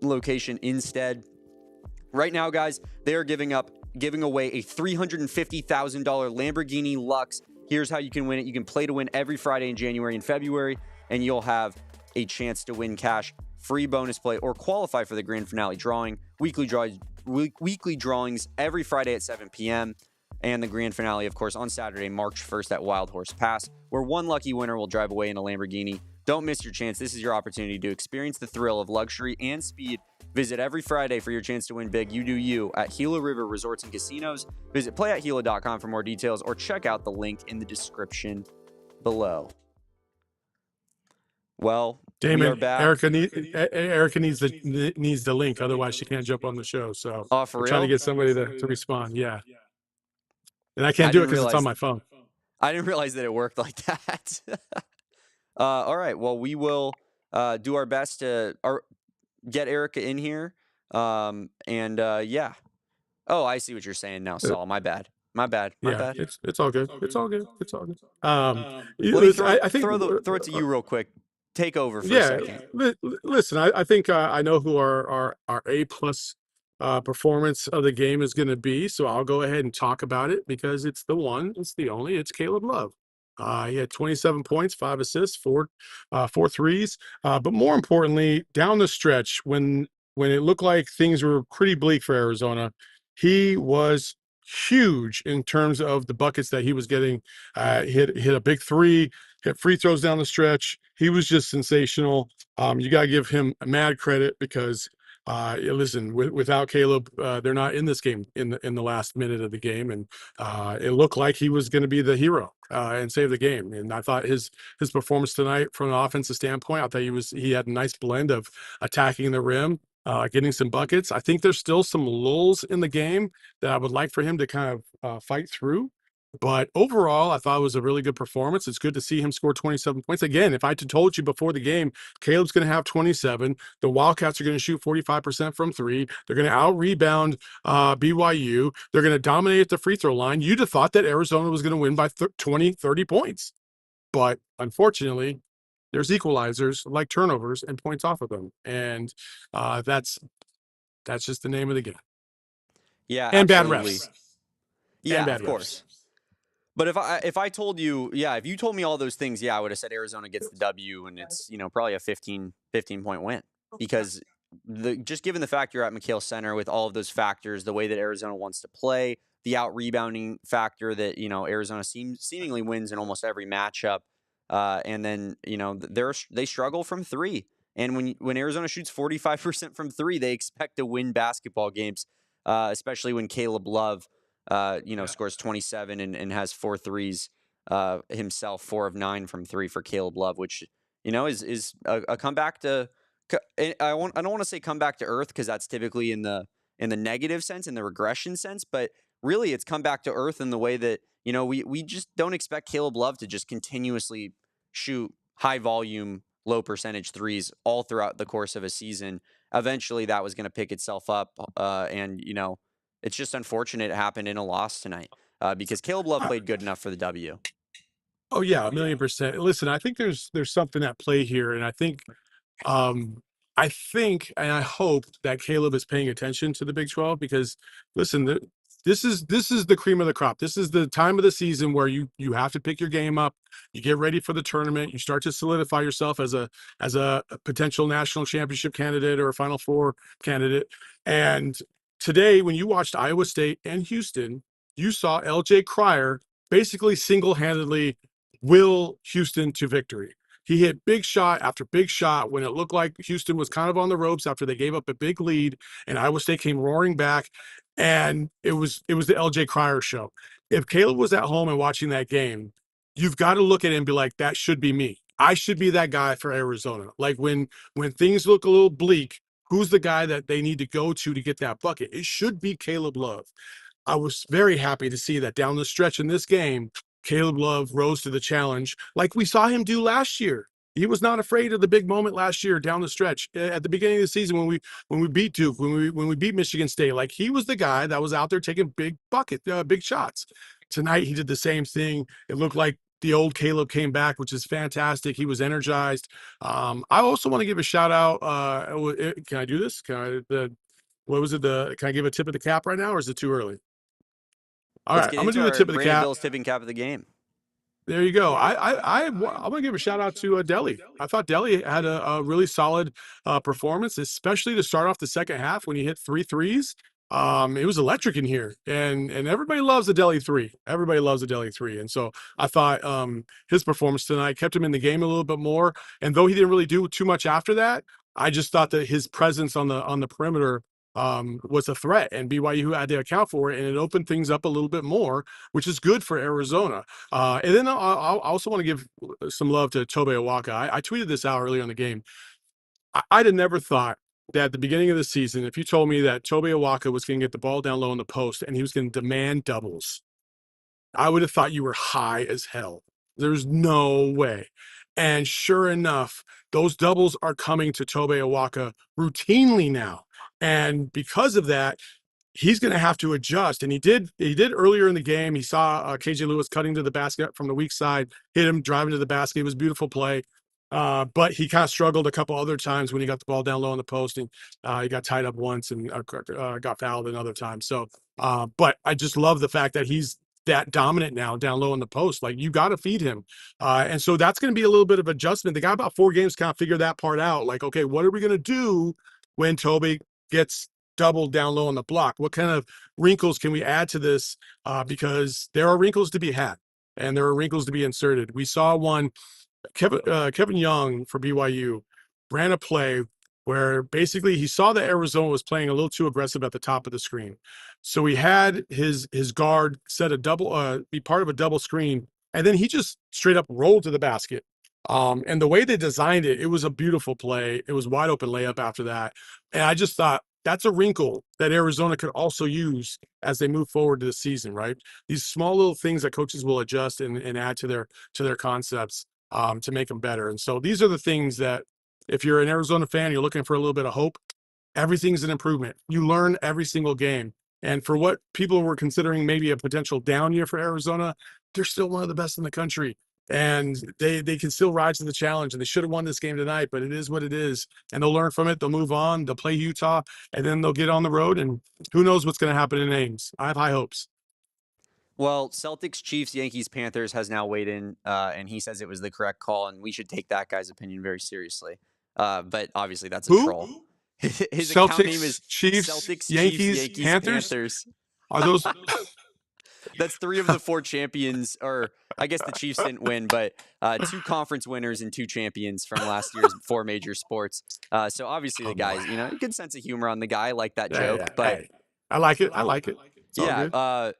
location instead. Right now, guys, they are giving away a $350,000 Lamborghini Lux. Here's how you can win it. You can play to win every Friday in January and February, and you'll have a chance to win cash, free bonus play, or qualify for the grand finale drawing. Weekly drawings every Friday at 7 p.m. And the grand finale, of course, on Saturday, March 1st at Wild Horse Pass, where one lucky winner will drive away in a Lamborghini. Don't miss your chance. This is your opportunity to experience the thrill of luxury and speed. Visit every Friday for your chance to win big. You do you at Gila River Resorts and Casinos. Visit playatgila.com for more details, or check out the link in the description below. Well, Damon, we are back. Erica needs the link, otherwise she can't jump on the show. So For we're real? trying to get somebody to respond. Yeah, and I can't do it because it's on my phone. I didn't realize that it worked like that. All right. Well, we will do our best to get Erica in here. Yeah. Oh, I see what you're saying now, Uh, Saul. My bad. My bad. My yeah, bad. it's all good. It's all good. It's all good. Let me Listen, I think throw it to you real quick. Take over for a yeah. second. Listen, I think I know who our A plus performance of the game is going to be. So I'll go ahead and talk about it because it's the one, it's the only, it's Caleb Love. He had 27 points, 5 assists, four threes. But more importantly, down the stretch, when it looked like things were pretty bleak for Arizona, he was huge in terms of the buckets that he was getting. Hit a big three, hit free throws down the stretch. He was just sensational. You got to give him mad credit because listen, without Caleb, they're not in this game in the last minute of the game, and it looked like he was going to be the hero and save the game. And I thought his performance tonight, from an offensive standpoint, I thought he had a nice blend of attacking the rim, getting some buckets. I think there's still some lulls in the game that I would like for him to kind of fight through. But overall, I thought it was a really good performance. It's good to see him score 27 points. Again, if I had told you before the game, Caleb's going to have 27. The Wildcats are going to shoot 45% from three. They're going to out-rebound BYU. They're going to dominate at the free throw line. You'd have thought that Arizona was going to win by 20, 30 points. But unfortunately, there's equalizers like turnovers and points off of them. And that's just the name of the game. Yeah, And bad absolutely. refs. Yeah, And bad of course. refs. But if I told you, yeah, if you told me all those things, yeah, I would have said Arizona gets the W, and it's probably a 15 point win, because just given the fact you're at McKale Center with all of those factors, the way that Arizona wants to play, the out rebounding factor that Arizona seemingly wins in almost every matchup, and then they struggle from three, and when Arizona shoots 45% from three, they expect to win basketball games, especially when Caleb Love scores 27 and has 4 threes himself, 4 of 9 from three for Caleb Love, which, is a comeback to, I don't want to say come back to earth, because that's typically in the negative sense, in the regression sense, but really it's come back to earth in the way that, we just don't expect Caleb Love to just continuously shoot high volume, low percentage threes all throughout the course of a season. Eventually that was going to pick itself up. And it's just unfortunate it happened in a loss tonight, because Caleb Love played good enough for the W. Oh yeah, 1,000,000%. Listen, I think there's something at play here, and um, I think and I hope that Caleb is paying attention to the Big 12, because listen, this is the cream of the crop. This is the time of the season where you have to pick your game up, you get ready for the tournament, you start to solidify yourself as a potential national championship candidate or a Final Four candidate. And today, when you watched Iowa State and Houston, you saw LJ Cryer basically single-handedly will Houston to victory. He hit big shot after big shot when it looked like Houston was kind of on the ropes after they gave up a big lead, and Iowa State came roaring back. And it was the LJ Cryer show. If Caleb was at home and watching that game, you've got to look at it and be like, that should be me. I should be that guy for Arizona. Like when things look a little bleak, who's the guy that they need to go to get that bucket? It should be Caleb Love. I was very happy to see that down the stretch in this game, Caleb Love rose to the challenge like we saw him do last year. He was not afraid of the big moment last year down the stretch at the beginning of the season when we beat Duke, when we beat Michigan State. Like, he was the guy that was out there taking big shots. Tonight he did the same thing. It looked like the old Caleb came back, which is fantastic. He was energized. I also want to give a shout out. Can I do this? What was it? Can I give a tip of the cap right now, or is it too early? All Let's right, get I'm gonna into do the our tip of the Brandon cap. Bill's tipping cap of the game. There you go. I'm gonna give a shout out to Delhi. I thought Delhi had a really solid performance, especially to start off the second half when he hit 3 threes. It was electric in here, and everybody loves the Delhi three. Everybody loves the Delhi three, and so I thought his performance tonight kept him in the game a little bit more. And though he didn't really do too much after that, I just thought that his presence on the perimeter was a threat, and BYU had to account for it, and it opened things up a little bit more, which is good for Arizona. And then I also want to give some love to Tobe Awaka. I tweeted this out earlier in the game. I'd have never thought that at the beginning of the season, if you told me that Tobe Awaka was going to get the ball down low in the post and he was going to demand doubles, I would have thought you were high as hell. There's no way. And sure enough, those doubles are coming to Tobe Awaka routinely now. And because of that, he's going to have to adjust. And he did earlier in the game. He saw KJ Lewis cutting to the basket from the weak side, hit him driving to the basket. It was a beautiful play. But he kind of struggled a couple other times when he got the ball down low in the post, and he got tied up once and got fouled another time. So, but I just love the fact that he's that dominant now down low in the post. Like, you got to feed him. And so that's going to be a little bit of adjustment. They got about 4 games to kind of figure that part out. Like, okay, what are we going to do when Toby gets doubled down low on the block? What kind of wrinkles can we add to this? Because there are wrinkles to be had and there are wrinkles to be inserted. We saw one. Kevin Young for BYU ran a play where basically he saw that Arizona was playing a little too aggressive at the top of the screen. So he had his guard set a double, be part of a double screen, and then he just straight up rolled to the basket. And the way they designed it, it was a beautiful play. It was wide open layup after that. And I just thought that's a wrinkle that Arizona could also use as they move forward to the season, right? These small little things that coaches will adjust and add to their concepts to make them better. And so these are the things that, if you're an Arizona fan, you're looking for a little bit of hope, everything's an improvement. You learn every single game. And for what people were considering maybe a potential down year for Arizona, they're still one of the best in the country. And they can still rise to the challenge. And they should have won this game tonight, but it is what it is. And they'll learn from it. They'll move on. They'll play Utah, and then they'll get on the road. And who knows what's going to happen in Ames. I have high hopes. Well, Celtics, Chiefs, Yankees, Panthers has now weighed in, and he says it was the correct call, and we should take that guy's opinion very seriously. But obviously, that's a Who? troll. His account name is Celtics, Chiefs, Celtics, Yankees, Chiefs, Yankees, Panthers. Panthers. Are those? That's 3 of the 4 champions, or I guess the Chiefs didn't win, but 2 conference winners and 2 champions from last year's 4 major sports. So obviously the guy's, a good sense of humor on the guy, like that joke. Yeah. But Hey, I like it. I like it. It's all yeah,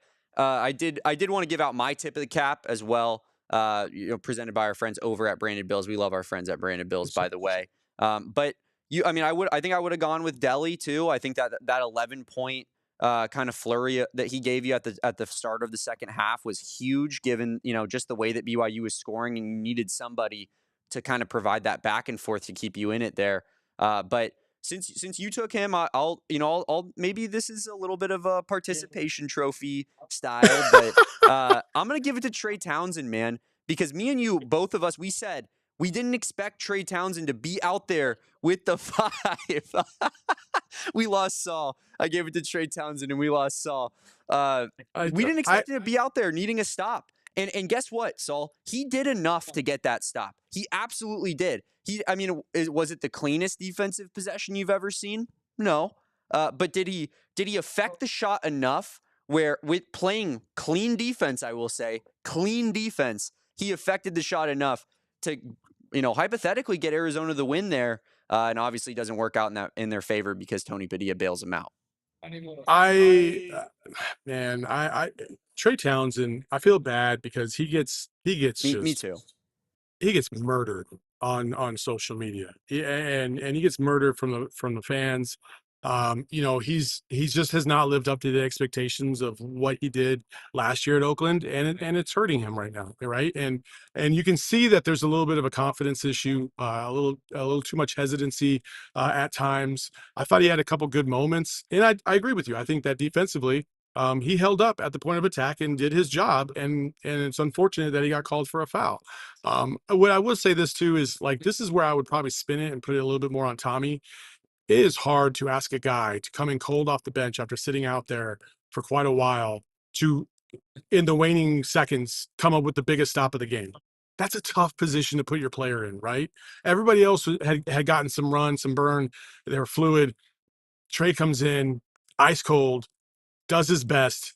good. I did want to give out my tip of the cap as well. Presented by our friends over at Branded Bills. We love our friends at Branded Bills, by the way. But I think I would have gone with Delhi too. I think that 11-point kind of flurry that he gave you at the start of the second half was huge, given just the way that BYU was scoring, and you needed somebody to kind of provide that back and forth to keep you in it there. But since you took him, I'll maybe this is a little bit of a participation trophy style, but I'm gonna give it to Trey Townsend, man, because me and you, both of us, we said we didn't expect Trey Townsend to be out there with the 5. We lost Saul. I gave it to Trey Townsend, and we lost Saul. We didn't expect him to be out there needing a stop. And guess what, Saul? He did enough to get that stop. He absolutely did. Was it the cleanest defensive possession you've ever seen? No. But did he affect the shot enough where, with playing clean defense, I will say, clean defense, he affected the shot enough to, hypothetically get Arizona the win there, and obviously doesn't work out in their favor because Tony Padilla bails him out. Trey Townsend, I feel bad because he gets Me too. he gets murdered on social media. And he gets murdered from the fans. He's just has not lived up to the expectations of what he did last year at Oakland, and it's hurting him right now, right? And you can see that there's a little bit of a confidence issue, a little too much hesitancy at times. I thought he had a couple good moments, and I agree with you. I think that defensively, he held up at the point of attack and did his job, and it's unfortunate that he got called for a foul. What I would say this too is, like, this is where I would probably spin it and put it a little bit more on Tommy. It is hard to ask a guy to come in cold off the bench after sitting out there for quite a while to, in the waning seconds, come up with the biggest stop of the game. That's a tough position to put your player in, right? Everybody else had gotten some run, some burn. They were fluid. Trey comes in, ice cold, does his best.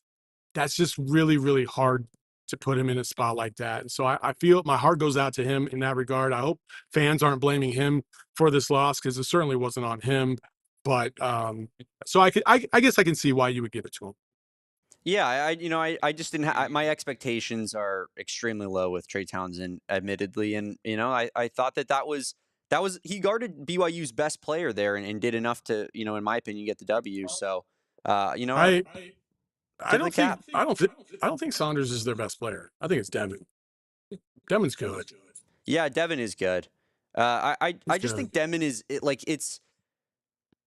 That's just really, really hard to put him in a spot like that. And so I feel my heart goes out to him in that regard. I hope fans aren't blaming him for this loss, because it certainly wasn't on him. But so I guess I can see why you would give it to him. Yeah, I just didn't. My expectations are extremely low with Trey Townsend, admittedly, and I thought that was he guarded BYU's best player there and did enough to, in my opinion, get the W. So, Tip of the cap. I don't think Saunders is their best player. I think it's Devin. Devin's good. Yeah, Devin is good. I He's just good. think Devin is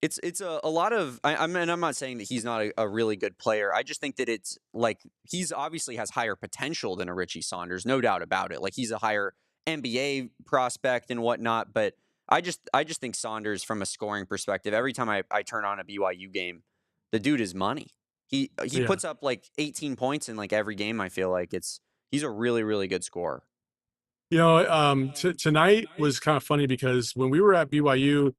it's a lot of I'm not saying that he's not a really good player. I just think that it's like he's obviously has higher potential than a Richie Saunders, no doubt about it. Like he's a higher NBA prospect and whatnot. But I just think Saunders from a scoring perspective, every time I turn on a BYU game, the dude is money. He Yeah. puts up like 18 points in like every game. I feel like he's a really, really good scorer. Tonight was kind of funny because when we were at BYU,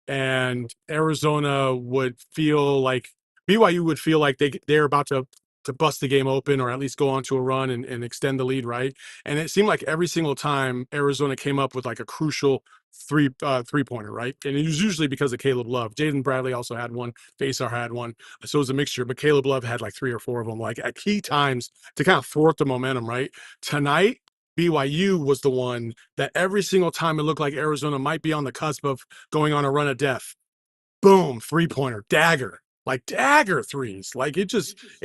and Arizona would feel like BYU would feel like they're about to bust the game open or at least go on to a run and extend the lead, right? And it seemed like every single time Arizona came up with like a crucial three pointer, right? And it was usually because of Caleb Love. Jaden Bradley also had one. Faisar had one. So it was a mixture. But Caleb Love had like 3 or 4 of them, like at key times to kind of thwart the momentum, right? Tonight, BYU was the one that every single time it looked like Arizona might be on the cusp of going on a run of death. Boom, 3-pointer, dagger, like dagger threes. Like it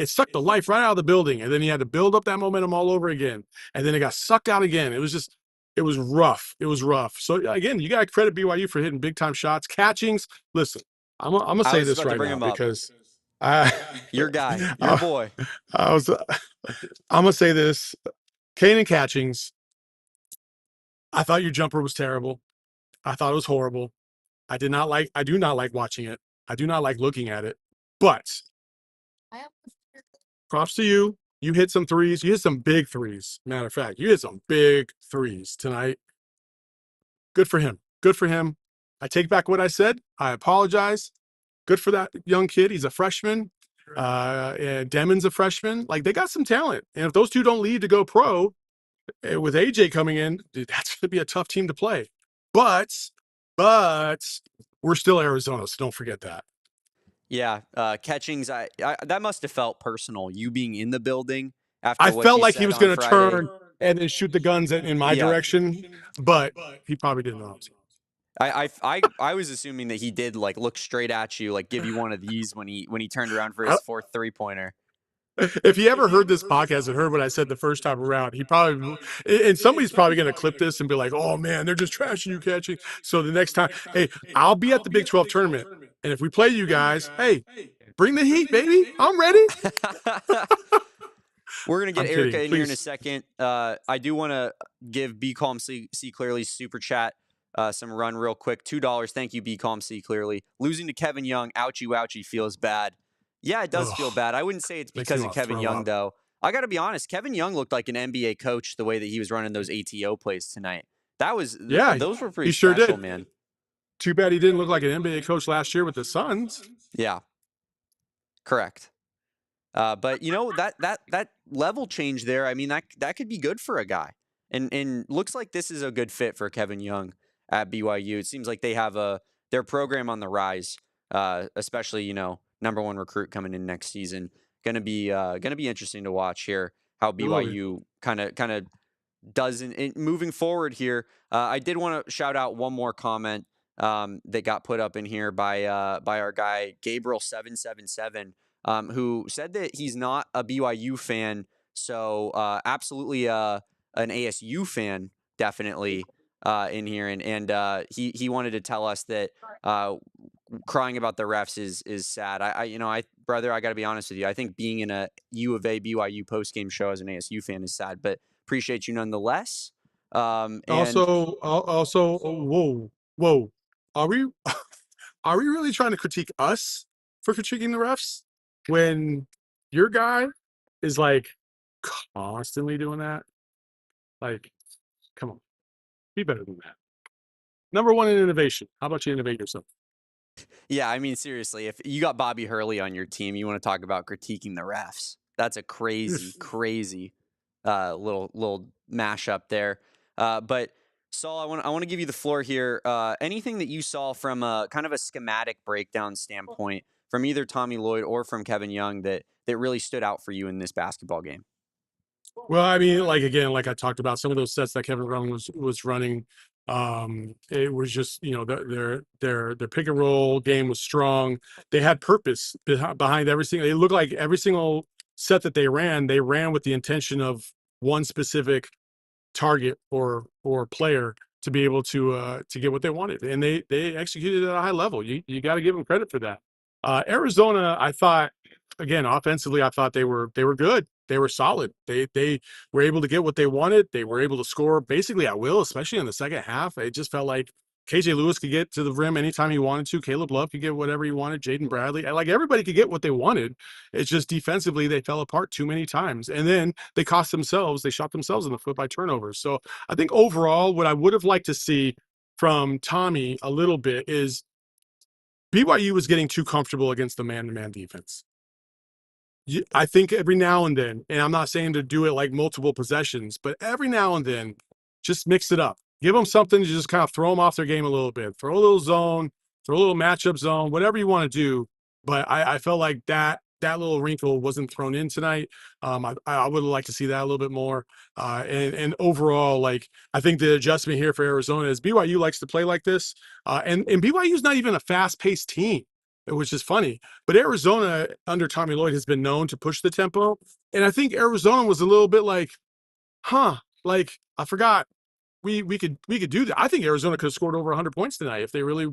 sucked the life right out of the building. And then he had to build up that momentum all over again. And then it got sucked out again. It was rough. It was rough. So again, you got to credit BYU for hitting big time shots, catchings. Listen, I'm going to I say was this about to right bring now him up. because I, Your guy, your I, boy. I was, I'm going to say this. Kanan Catchings, I thought your jumper was terrible. I thought it was horrible. I do not like watching it. I do not like looking at it. But props to you. You hit some threes. You hit some big threes. Matter of fact, you hit some big threes tonight. Good for him. Good for him. I take back what I said. I apologize. Good for that young kid. He's a freshman. And Demon's a freshman. Like they got some talent. And if those two don't lead to go pro, with AJ coming in, dude, that's going to be a tough team to play. But we're still Arizona, so don't forget that. Yeah, catchings. That must have felt personal. You being in the building I after what felt you like he said was on going to Friday. turn and then shoot the guns in my Yeah, direction, but he probably didn't know. I was assuming that he did like look straight at you, like give you one of these when he turned around for his fourth 3-pointer. If he ever heard this podcast and heard what I said the first time around, he probably, and somebody's probably going to clip this and be like, oh man, they're just trashing you catching. So the next time, hey, I'll be at the Big 12 tournament. And if we play you guys, hey, bring the heat, baby. I'm ready. We're gonna get I'm Erica kidding. in here in a Please. second. I do want to give Be Calm See Clearly super chat some run real quick. $2. Thank you, Be Calm See Clearly. Losing to Kevin Young, ouchie wouchie, feels bad. Yeah, it does feel Ugh, bad. I wouldn't say it's makes me because of want to Kevin throw Young up. though. I got to be honest. Kevin Young looked like an NBA coach the way that he was running those ATO plays tonight. Yeah, Those were pretty he sure special, did. man. Too bad he didn't look like an NBA coach last year with the Suns. Yeah, correct. But you know that level change there. I mean that could be good for a guy, and looks like this is a good fit for Kevin Young at BYU. It seems like they have their program on the rise, especially #1 recruit coming in next season. Gonna be interesting to watch here how It will be. BYU kind of does in moving forward here. I did want to shout out one more comment that got put up in here by our guy Gabriel777, who said that he's not a BYU fan, so absolutely an ASU fan, definitely in here, and he wanted to tell us that crying about the refs is sad. Brother, I got to be honest with you. I think being in a U of A BYU post game show as an ASU fan is sad, but appreciate you nonetheless. And Also, whoa, are we are we really trying to critique us for critiquing the refs when your guy is like constantly doing that? Like, come on, be better than that. #1 in innovation. How about you innovate yourself? yeah, I mean, seriously, if you got Bobby Hurley on your team, you want to talk about critiquing the refs. That's a crazy, crazy little mashup there. But Saul, I want to give you the floor here. Anything that you saw from a kind of a schematic breakdown standpoint from either Tommy Lloyd or from Kevin Young that really stood out for you in this basketball game? Well, I mean, like again, like I talked about, some of those sets that Kevin Run was running, it was just their pick and roll game was strong. They had purpose behind every single. It looked like every single set that they ran with the intention of one specific target or player to be able to get what they wanted, and they executed at a high level. You got to give them credit for that. Arizona, I thought, again, offensively, I thought they were good. They were solid. They were able to get what they wanted. They were able to score basically at will, especially in the second half. It just felt like KJ Lewis could get to the rim anytime he wanted to. Caleb Love could get whatever he wanted. Jaden Bradley, like everybody could get what they wanted. It's just defensively they fell apart too many times, and then they cost themselves. They shot themselves in the foot by turnovers. So I think overall, what I would have liked to see from Tommy a little bit is BYU was getting too comfortable against the man-to-man defense. I think every now and then, and I'm not saying to do it like multiple possessions, but every now and then, just mix it up. Give them something to just kind of throw them off their game a little bit. Throw a little zone, throw a little matchup zone, whatever you want to do. But I felt like that little wrinkle wasn't thrown in tonight. I would like to see that a little bit more. And overall, like I think the adjustment here for Arizona is BYU likes to play like this, and BYU is not even a fast-paced team, which is funny. But Arizona under Tommy Lloyd has been known to push the tempo, and I think Arizona was a little bit like, like I forgot we could do that. I think Arizona could have scored over 100 points tonight if they really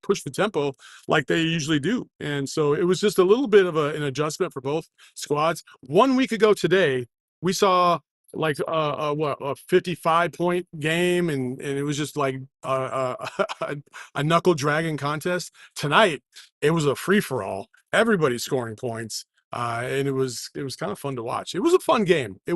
pushed the tempo like they usually do. And so it was just a little bit of an adjustment for both squads. 1 week ago today, we saw like a 55-point game, and it was just like a knuckle dragging contest. Tonight, it was a free for all. Everybody's scoring points. And it was kind of fun to watch. It was a fun game. It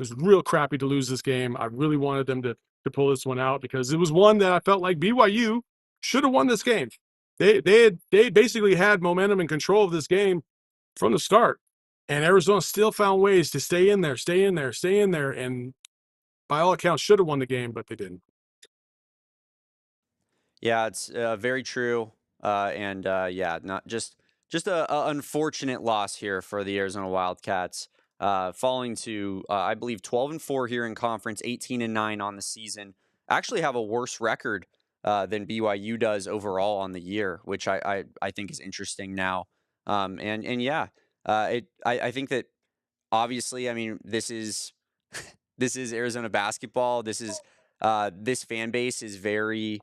was real crappy to lose this game. I really wanted them to pull this one out because it was one that I felt like BYU should have won this game. They basically had momentum and control of this game from the start, and Arizona still found ways to stay in there, and by all accounts should have won the game, but they didn't. Yeah, it's very true, and yeah, not just a unfortunate loss here for the Arizona Wildcats, falling to I believe 12-4 here in conference, 18-9 on the season. Actually, have a worse record than BYU does overall on the year, which I think is interesting now. And yeah, I think that obviously, I mean, this is this is Arizona basketball. This fan base is very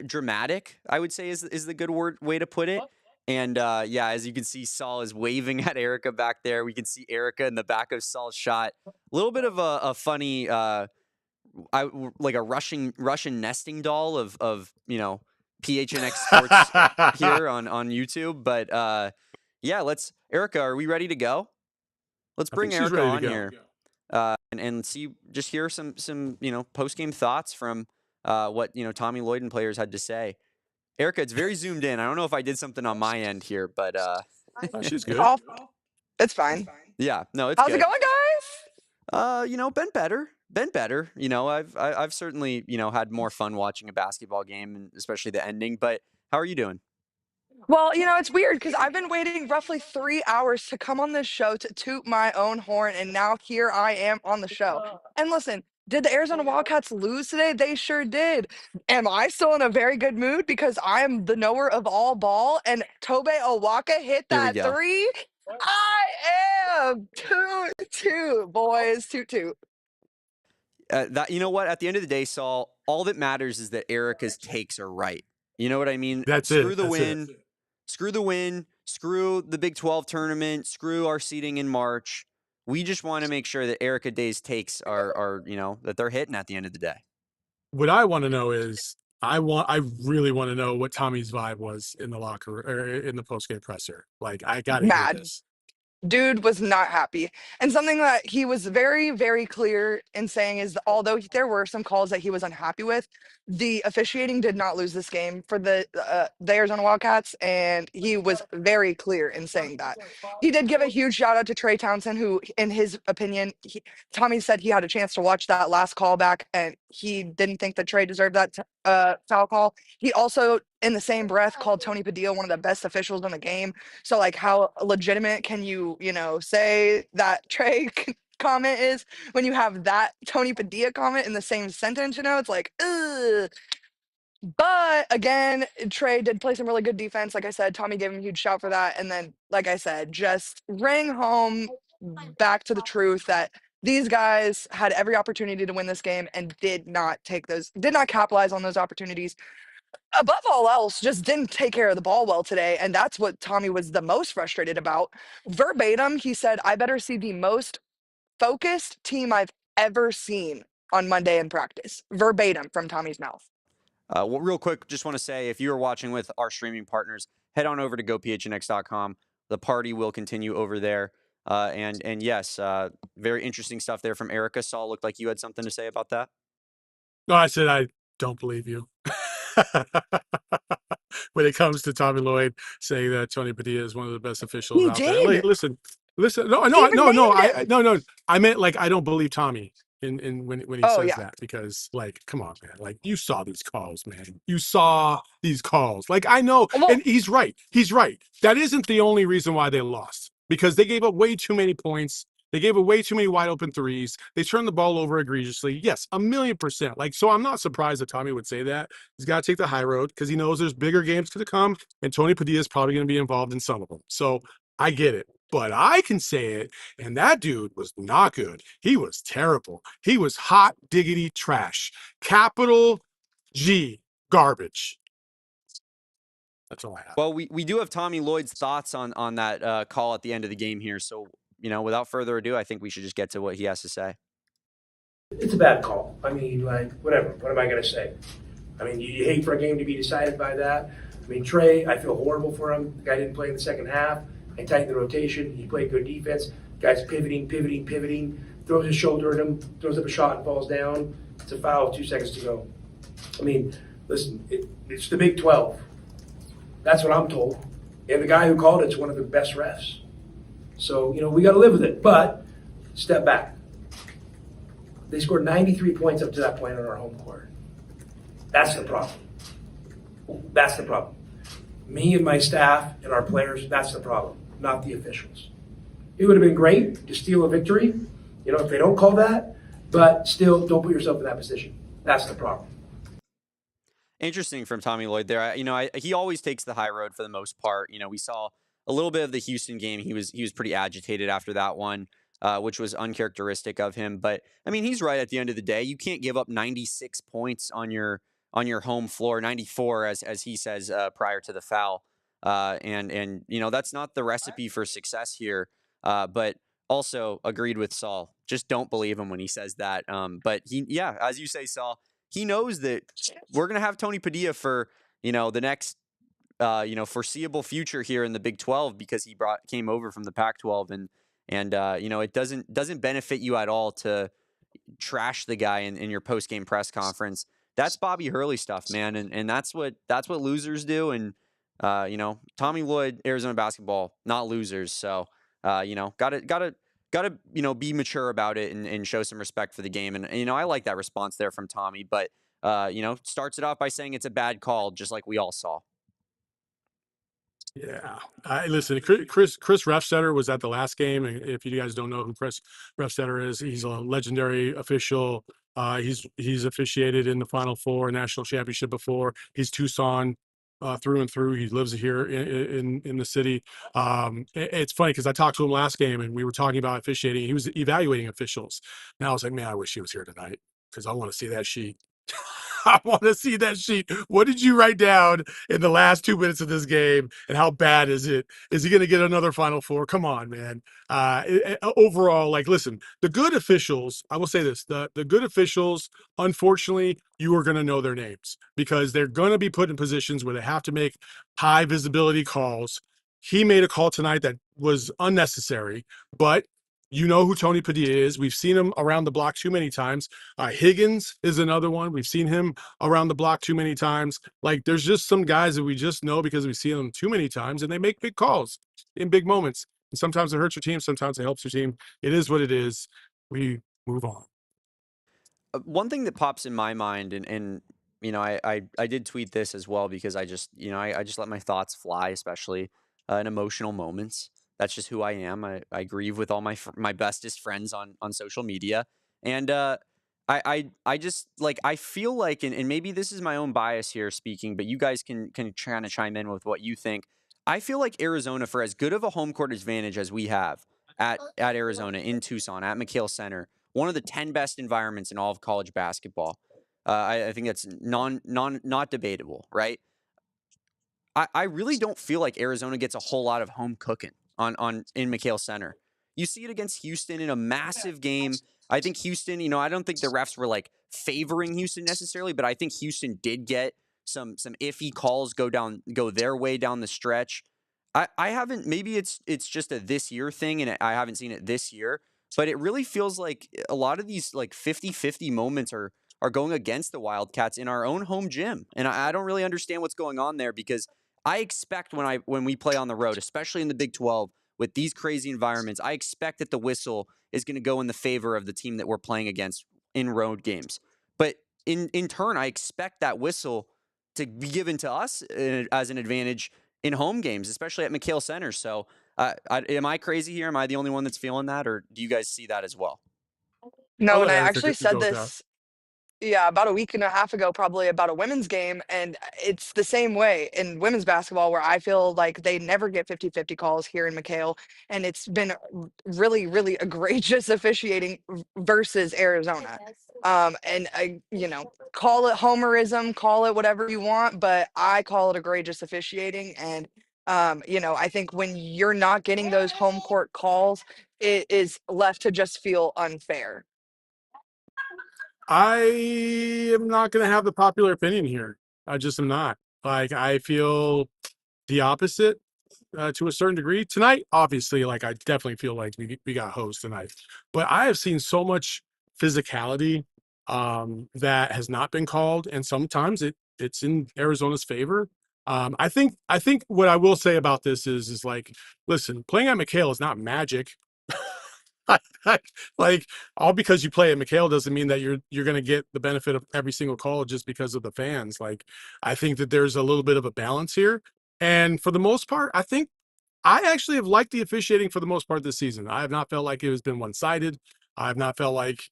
dramatic, I would say is the good way to put it. And yeah, as you can see, Saul is waving at Erica back there. We can see Erica in the back of Saul's shot. A little bit of a funny, like a Russian nesting doll of PHNX Sports here on YouTube. But yeah, Erica, are we ready to go? Let's bring Erica on here and hear some post game thoughts from what Tommy Lloyd and players had to say. Erica, it's very zoomed in. I don't know if I did something on my end here, but she's good. It's fine. Yeah, no, it's How's good. it going, guys? Been better. I've certainly had more fun watching a basketball game, and especially the ending. But how are you doing? Well, it's weird because I've been waiting roughly 3 hours to come on this show to toot my own horn, and now here I am on the show. And listen, did the Arizona Wildcats lose today? They sure did. Am I still in a very good mood because I am the knower of all ball and Tobe Owaka hit that three? I am. Toot, boys. Toot. You know what? At the end of the day, Saul, all that matters is that Erica's takes are right. You know what I mean? Screw the win, screw the Big 12 tournament, screw our seeding in March. We just want to make sure that Erica Day's takes are that they're hitting at the end of the day. What I want to know is I really want to know what Tommy's vibe was in the locker or in the postgame presser. Like I got to hear this. Dude was not happy. And something that he was very, very clear in saying is that although there were some calls that he was unhappy with, the officiating did not lose this game for the Arizona Wildcats. And he was very clear in saying that. He did give a huge shout out to Trey Townsend, who, in his opinion, Tommy said he had a chance to watch that last call back and he didn't think that Trey deserved that foul call. He also, in the same breath, called Tony Padilla one of the best officials in the game. So, like, how legitimate can you say that Trey comment is when you have that Tony Padilla comment in the same sentence? It's like, ugh. But again, Trey did play some really good defense. Like I said, Tommy gave him a huge shout for that. And then, like I said, just rang home back to the truth that these guys had every opportunity to win this game and did not capitalize on those opportunities. Above all else, just didn't take care of the ball well today. And that's what Tommy was the most frustrated about. Verbatim, he said, I better see the most focused team I've ever seen on Monday in practice. Verbatim from Tommy's mouth. Well, real quick, just want to say, if you are watching with our streaming partners, head on over to gophnx.com. The party will continue over there. And yes, very interesting stuff there from Erica. Saul, looked like you had something to say about that. No, I said I don't believe you. When it comes to Tommy Lloyd saying that Tony Padilla is one of the best officials He out there. did. Listen. No. I meant like I don't believe Tommy when he says that, because like, come on, man. Like, you saw these calls, man. You saw these calls. Like, I know, and he's right. He's right. That isn't the only reason why they lost, because they gave up way too many points. They gave away too many wide open threes. They turned the ball over egregiously. Yes, 1,000,000%. Like, so I'm not surprised that Tommy would say that. He's got to take the high road because he knows there's bigger games to come, and Tony Padilla is probably going to be involved in some of them. So I get it. But I can say it, and that dude was not good. He was terrible. He was hot diggity trash. Capital G garbage. That's all I have. Well, we do have Tommy Lloyd's thoughts on that call at the end of the game here. So, without further ado, I think we should just get to what he has to say. It's a bad call. I mean, like, whatever. What am I going to say? I mean, you hate for a game to be decided by that. I mean, Trey, I feel horrible for him. The guy didn't play in the second half. I tightened the rotation. He played good defense. Guy's pivoting, throws his shoulder at him, throws up a shot and falls down. It's a foul with 2 seconds to go. I mean, listen, it's the Big 12. That's what I'm told. And the guy who called it's one of the best refs. So, we got to live with it. But step back. They scored 93 points up to that point on our home court. That's the problem. That's the problem. Me and my staff and our players, that's the problem, not the officials. It would have been great to steal a victory, if they don't call that, but still, don't put yourself in that position. That's the problem. Interesting from Tommy Lloyd there. He always takes the high road for the most part. We saw a little bit of the Houston game. He was pretty agitated after that one, which was uncharacteristic of him. But I mean, he's right at the end of the day. You can't give up 96 points on your home floor, 94 as he says prior to the foul. And that's not the recipe for success here. But also agreed with Saul. Just don't believe him when he says that. But as you say, Saul, he knows that we're going to have Tony Padilla for, the next, foreseeable future here in the Big 12, because he came over from the Pac-12, and it doesn't benefit you at all to trash the guy in your post-game press conference. That's Bobby Hurley stuff, man. And that's what losers do. And, Tommy Lloyd, Arizona basketball, not losers. So, gotta be mature about it and show some respect for the game. And, I like that response there from Tommy, but, starts it off by saying it's a bad call, just like we all saw. Yeah. Listen, Chris Refstetter was at the last game. And if you guys don't know who Chris Refstetter is, he's a legendary official. He's officiated in the Final Four national championship before. He's Tucson through and through. He lives here in the city. It's funny because I talked to him last game and we were talking about officiating. He was evaluating officials. And I was like, man, I wish he was here tonight because I want to see that sheet. I want to see that sheet. What did you write down in the last 2 minutes of this game, and how bad is it? Is he going to get another Final Four? Come on, man. Overall, like, listen, the good officials, I will say this, the good officials, unfortunately, you are going to know their names because they're going to be put in positions where they have to make high visibility calls. He made a call tonight that was unnecessary, but you know who Tony Padilla is. We've seen him around the block too many times. Higgins is another one. We've seen him around the block too many times. Like, there's just some guys that we just know because we've seen them too many times, and they make big calls in big moments. And sometimes it hurts your team. Sometimes it helps your team. It is what it is. We move on. One thing that pops in my mind, and I did tweet this as well because I just let my thoughts fly, especially in emotional moments. That's just who I am. I grieve with all my bestest friends on social media. And I just like I feel like and maybe this is my own bias here speaking, but you guys can kind of chime in with what you think. I feel like Arizona, for as good of a home court advantage as we have at Arizona in Tucson at McKale Center, one of the 10 best environments in all of college basketball. I think that's not debatable, right? I really don't feel like Arizona gets a whole lot of home cooking on in McKale Center. You see it against Houston in a massive game. I think Houston, I don't think the refs were like favoring Houston necessarily, but I think Houston did get some iffy calls go their way down the stretch. I haven't, maybe it's just a this year thing and I haven't seen it this year, but it really feels like a lot of these like 50-50 moments are going against the Wildcats in our own home gym. And I don't really understand what's going on there because I expect when we play on the road, especially in the Big 12 with these crazy environments, I expect that the whistle is going to go in the favor of the team that we're playing against in road games. But in turn, I expect that whistle to be given to us as an advantage in home games, especially at McKale Center. So am I crazy here? Am I the only one that's feeling that, or do you guys see that as well? I'll No, and let I Erica actually said go with that. this, yeah, about a week and a half ago, probably, about a women's game. And it's the same way in women's basketball, where I feel like they never get 50-50 calls here in McKale. And it's been really, really egregious officiating versus Arizona. And call it homerism, call it whatever you want, but I call it egregious officiating. And, I think when you're not getting those home court calls, it is left to just feel unfair. I am not going to have the popular opinion here. I just am not. Like, I feel the opposite to a certain degree. Tonight, obviously, like, I definitely feel like we got hosed tonight. But I have seen so much physicality that has not been called, and sometimes it's in Arizona's favor. I think what I will say about this is like, listen, playing at McKale is not magic. Like, all because you play at McKale doesn't mean that you're going to get the benefit of every single call just because of the fans. Like, I think that there's a little bit of a balance here, and for the most part, I think I actually have liked the officiating for the most part this season. I have not felt like it has been one-sided. I have not felt like,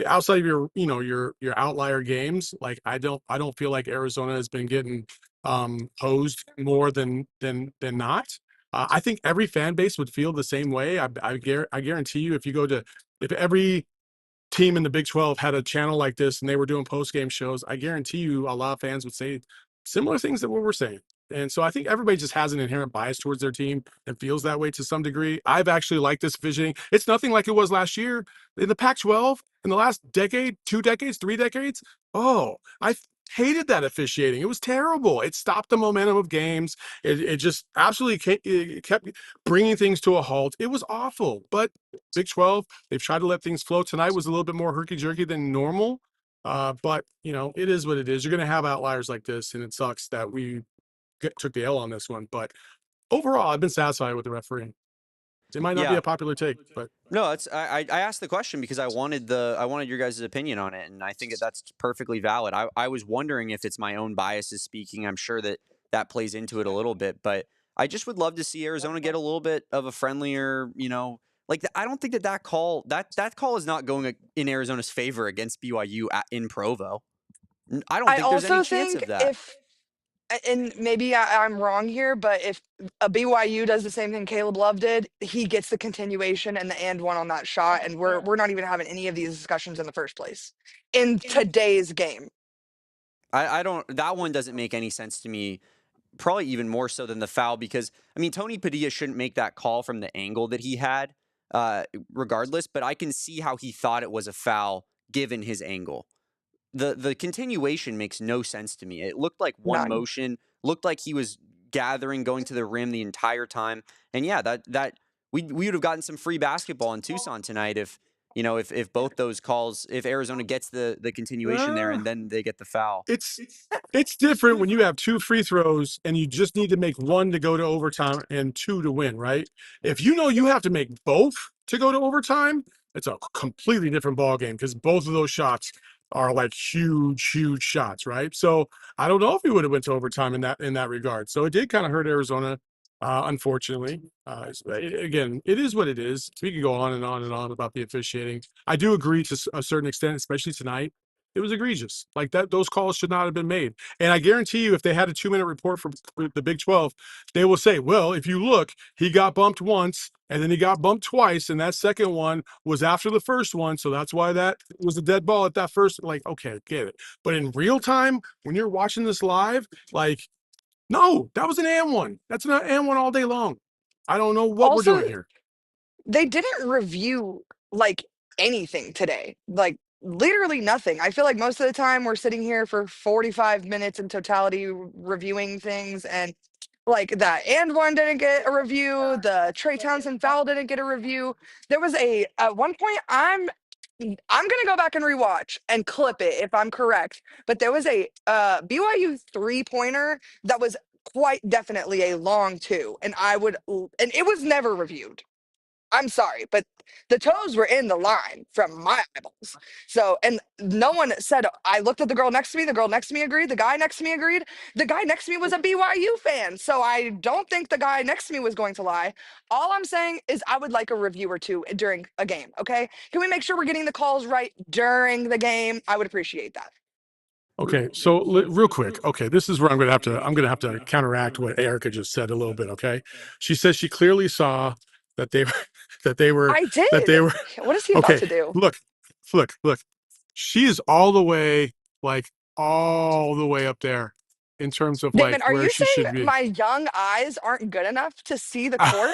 outside of your outlier games, like I don't feel like Arizona has been getting hosed more than not. I think every fan base would feel the same way. I guarantee you, if every team in the Big 12 had a channel like this and they were doing post-game shows, I guarantee you a lot of fans would say similar things that what we're saying. And so I think everybody just has an inherent bias towards their team and feels that way to some degree. I've actually liked this visioning. It's nothing like it was last year in the Pac-12 in the last decade, 2 decades, 3 decades. Oh, I hated that officiating. It was terrible. It stopped the momentum of games. It just absolutely it kept bringing things to a halt. It was awful. But Big 12, they've tried to let things flow. Tonight was a little bit more herky-jerky than normal. But, it is what it is. You're going to have outliers like this, and it sucks that we took the L on this one. But overall, I've been satisfied with the refereeing. It might not be Yeah. a popular take, but No, it's I asked the question because I wanted your guys' opinion on it, and I think that's perfectly valid. I was wondering if it's my own biases speaking. I'm sure that plays into it a little bit, but I just would love to see Arizona get a little bit of a friendlier, I don't think that call is not going in Arizona's favor against BYU in Provo. I don't I think there's any also chance think of that. and maybe I'm wrong here, but if a BYU does the same thing Caleb Love did, he gets the continuation and the and one on that shot, and we're not even having any of these discussions in the first place in today's game. I don't. That one doesn't make any sense to me. Probably even more so than the foul because, Tony Padilla shouldn't make that call from the angle that he had, regardless, but I can see how he thought it was a foul given his angle. The continuation makes no sense to me. It looked like one None. motion, looked like he was gathering, going to the rim the entire time. And yeah, that we would have gotten some free basketball in Tucson tonight if both those calls, if Arizona gets the continuation there and then they get the foul. It's different when you have 2 free throws and you just need to make 1 to go to overtime and 2 to win, right? If you have to make both to go to overtime, it's a completely different ball game because both of those shots are like huge shots, right? So I don't know if we would have went to overtime in that regard. So it did kind of hurt Arizona unfortunately. Again, it is what it is. We could go on and on and on about the officiating. I do agree to a certain extent, especially tonight. It was egregious. Like that, those calls should not have been made. And I guarantee you, if they had a 2-minute report from the Big 12, they will say, well, if you look, he got bumped once and then he got bumped twice. And that second one was after the first one. So that's why that was a dead ball at that first. Like, okay, get it. But in real time, when you're watching this live, like, no, that was an and one. That's an and one all day long. I don't know what we're Also, doing here. they didn't review like anything today. Like literally nothing. I feel like most of the time we're sitting here for 45 minutes in totality reviewing things, and like that and one didn't get a review, the Trey Townsend foul didn't get a review. There was a at one point I'm gonna go back and rewatch and clip it if I'm correct, but there was a BYU 3-pointer that was quite definitely a long two, and and it was never reviewed. I'm sorry, but the toes were in the line from my eyeballs. So, and no one said, I looked at the girl next to me, the girl next to me agreed, the guy next to me agreed. The guy next to me was a BYU fan. So I don't think the guy next to me was going to lie. All I'm saying is I would like a review or two during a game. Okay. Can we make sure we're getting the calls right during the game? I would appreciate that. Okay, so real quick. Okay, this is where I'm gonna have to counteract what Erica just said a little bit. Okay, she says she clearly saw that they that they were I did. that they were What is he about okay. to do? Look. She is all the way up there in terms of Damon, like are where you she should saying be. my young eyes aren't good enough to see the court?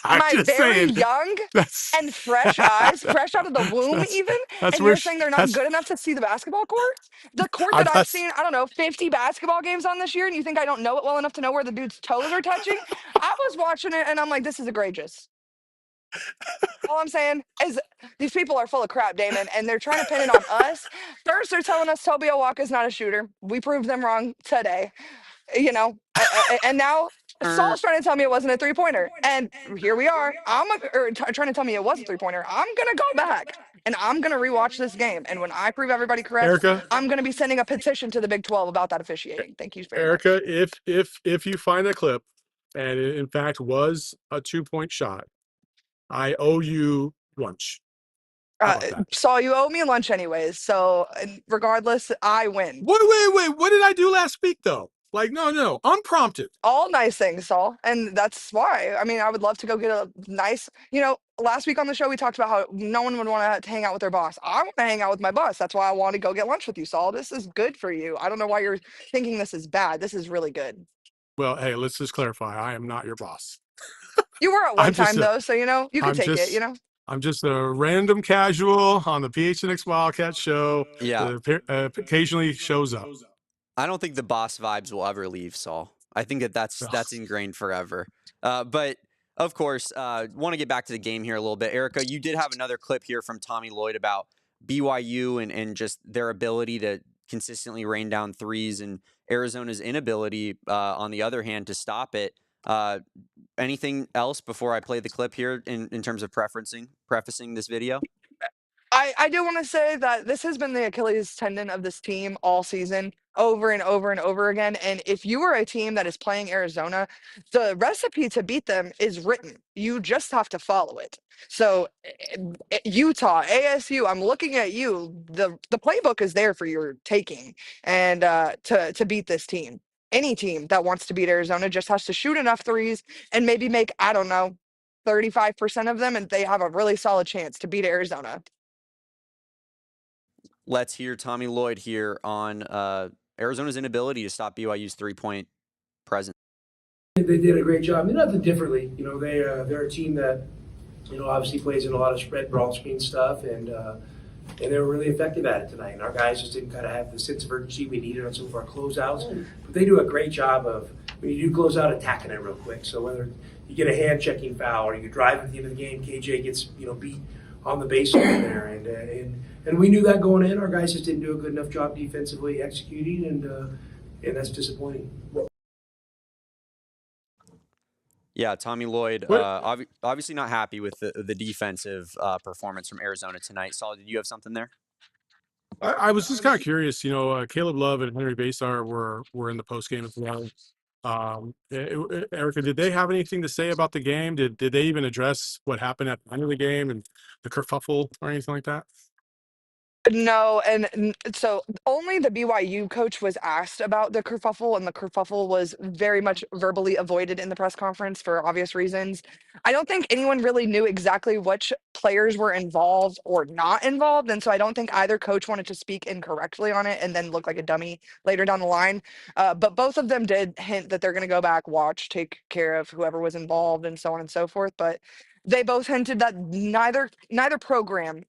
I'm My just very saying young that's and fresh eyes, fresh out of the womb even, that's and where you're saying they're not that's good enough to see the basketball court? The court I'm that I've that's seen, I don't know, 50 basketball games on this year, and you think I don't know it well enough to know where the dude's toes are touching? I was watching it and I'm like, this is egregious. All I'm saying is these people are full of crap, Damon, and they're trying to pin it on us. First, they're telling us Toby Owaka is not a shooter. We proved them wrong today. And now Saul's trying to tell me it wasn't a 3-pointer, and here we are. Trying to tell me it was a 3-pointer. I'm gonna go back and I'm gonna rewatch this game, and when I prove everybody correct, Erica. I'm gonna be sending a petition to the Big 12 about that officiating. Thank you very much. Erica, if you find a clip and it in fact was a 2-point shot, I owe you lunch. How about that? Saul, you owe me lunch anyways, so regardless, I win. Wait. What did I do last week though? Like, no, unprompted. All nice things, Saul. And that's why. I mean, I would love to go get a nice, last week on the show, we talked about how no one would want to hang out with their boss. I want to hang out with my boss. That's why I want to go get lunch with you, Saul. This is good for you. I don't know why you're thinking this is bad. This is really good. Well, hey, let's just clarify. I am not your boss. You were at one time, though. So, you could take it, I'm just a random casual on the PHNX Wildcats show. Yeah. That occasionally shows up. I don't think the boss vibes will ever leave, Saul. I think that's ingrained forever. But of course, want to get back to the game here a little bit. Erica, you did have another clip here from Tommy Lloyd about BYU and just their ability to consistently rain down threes and Arizona's inability, on the other hand, to stop it. Anything else before I play the clip here in terms of prefacing this video? I do want to say that this has been the Achilles tendon of this team all season, over and over and over again. And if you are a team that is playing Arizona, the recipe to beat them is written. You just have to follow it. So Utah, ASU, I'm looking at you. The playbook is there for your taking, and to beat this team. Any team that wants to beat Arizona just has to shoot enough threes and maybe make, I don't know, 35% of them, and they have a really solid chance to beat Arizona. Let's hear Tommy Lloyd here on Arizona's inability to stop BYU's 3-point presence. They did a great job. They did nothing differently. They're a team that, obviously plays in a lot of spread brawl screen stuff, and they were really effective at it tonight. And our guys just didn't kind of have the sense of urgency we needed on some of our closeouts. But they do a great job of, when you do close out, attacking it real quick. So whether you get a hand checking foul or you drive at the end of the game, KJ gets beat on the baseline there, and we knew that going in. Our guys just didn't do a good enough job defensively executing, and that's disappointing. Yeah, Tommy Lloyd, obviously not happy with the defensive performance from Arizona tonight. Saul, did you have something there? I was just kind of curious. Caleb Love and Henry Basar were in the post game as well. Erica, did they have anything to say about the game? Did they even address what happened at the end of the game and the kerfuffle or anything like that? No, so only the BYU coach was asked about the kerfuffle, and the kerfuffle was very much verbally avoided in the press conference for obvious reasons. I don't think anyone really knew exactly which players were involved or not involved, and so I don't think either coach wanted to speak incorrectly on it and then look like a dummy later down the line. But both of them did hint that they're going to go back, watch, take care of whoever was involved, and so on and so forth. But they both hinted that neither program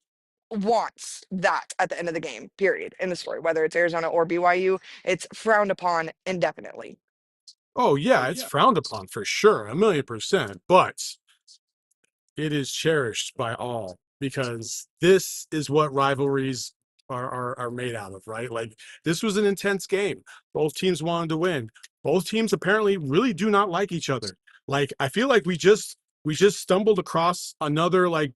wants that at the end of the game, period, in the story, whether it's Arizona or BYU, it's frowned upon indefinitely. Oh yeah, it's frowned upon for sure, 1,000,000%. But it is cherished by all because this is what rivalries are made out of, right? Like this was an intense game. Both teams wanted to win. Both teams apparently really do not like each other. Like I feel like we just stumbled across another like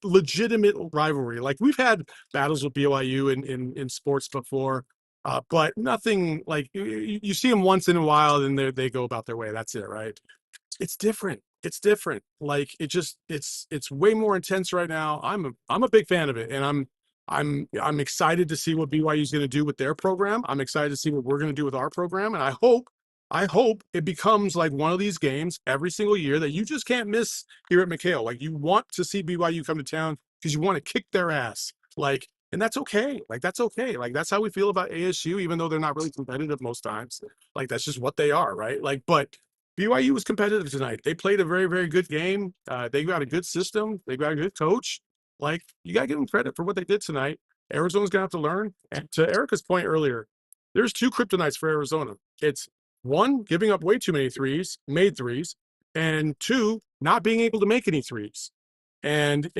legitimate rivalry. Like we've had battles with BYU in sports before, but nothing like you see them once in a while and they go about their way. That's it, right? It's different. It's different. Like it's way more intense right now. I'm a big fan of it, and I'm excited to see what BYU is going to do with their program. I'm excited to see what we're going to do with our program, and I hope it becomes like one of these games every single year that you just can't miss here at McKale. Like you want to see BYU come to town because you want to kick their ass. Like, and that's okay. Like that's okay. Like that's how we feel about ASU, even though they're not really competitive most times. Like that's just what they are, right? Like, but BYU was competitive tonight. They played a very, very good game. They got a good system. They got a good coach. Like, you got to give them credit for what they did tonight. Arizona's going to have to learn. And to Erica's point earlier, there's two kryptonites for Arizona. It's one, giving up way too many made threes, and two, not being able to make any threes. And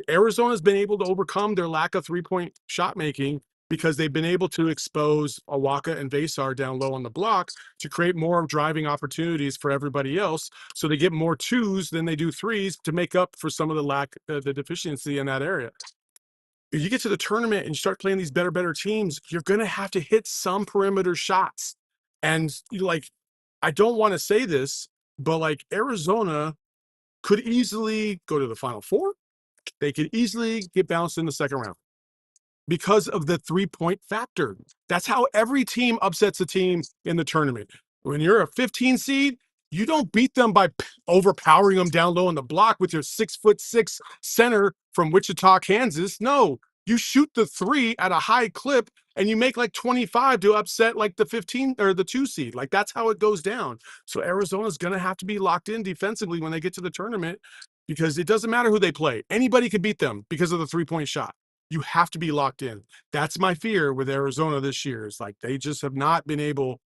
Arizona's been able to overcome their lack of three-point shot making because they've been able to expose Awaka and Vasar down low on the block to create more driving opportunities for everybody else. So they get more twos than they do threes to make up for some of the deficiency in that area. If you get to the tournament and you start playing these better teams, you're going to have to hit some perimeter shots. And like, I don't want to say this, but like Arizona could easily go to the Final Four. They could easily get bounced in the second round because of the 3-point factor. That's how every team upsets a team in the tournament. When you're a 15 seed, you don't beat them by overpowering them down low on the block with your 6'6" center from Wichita, Kansas. No, you shoot the three at a high clip and you make like 25 to upset like the 15 or the 2 seed. Like that's how it goes down. So Arizona's going to have to be locked in defensively when they get to the tournament because it doesn't matter who they play. Anybody could beat them because of the 3-point shot. You have to be locked in. That's my fear with Arizona this year. Is like they just have not been able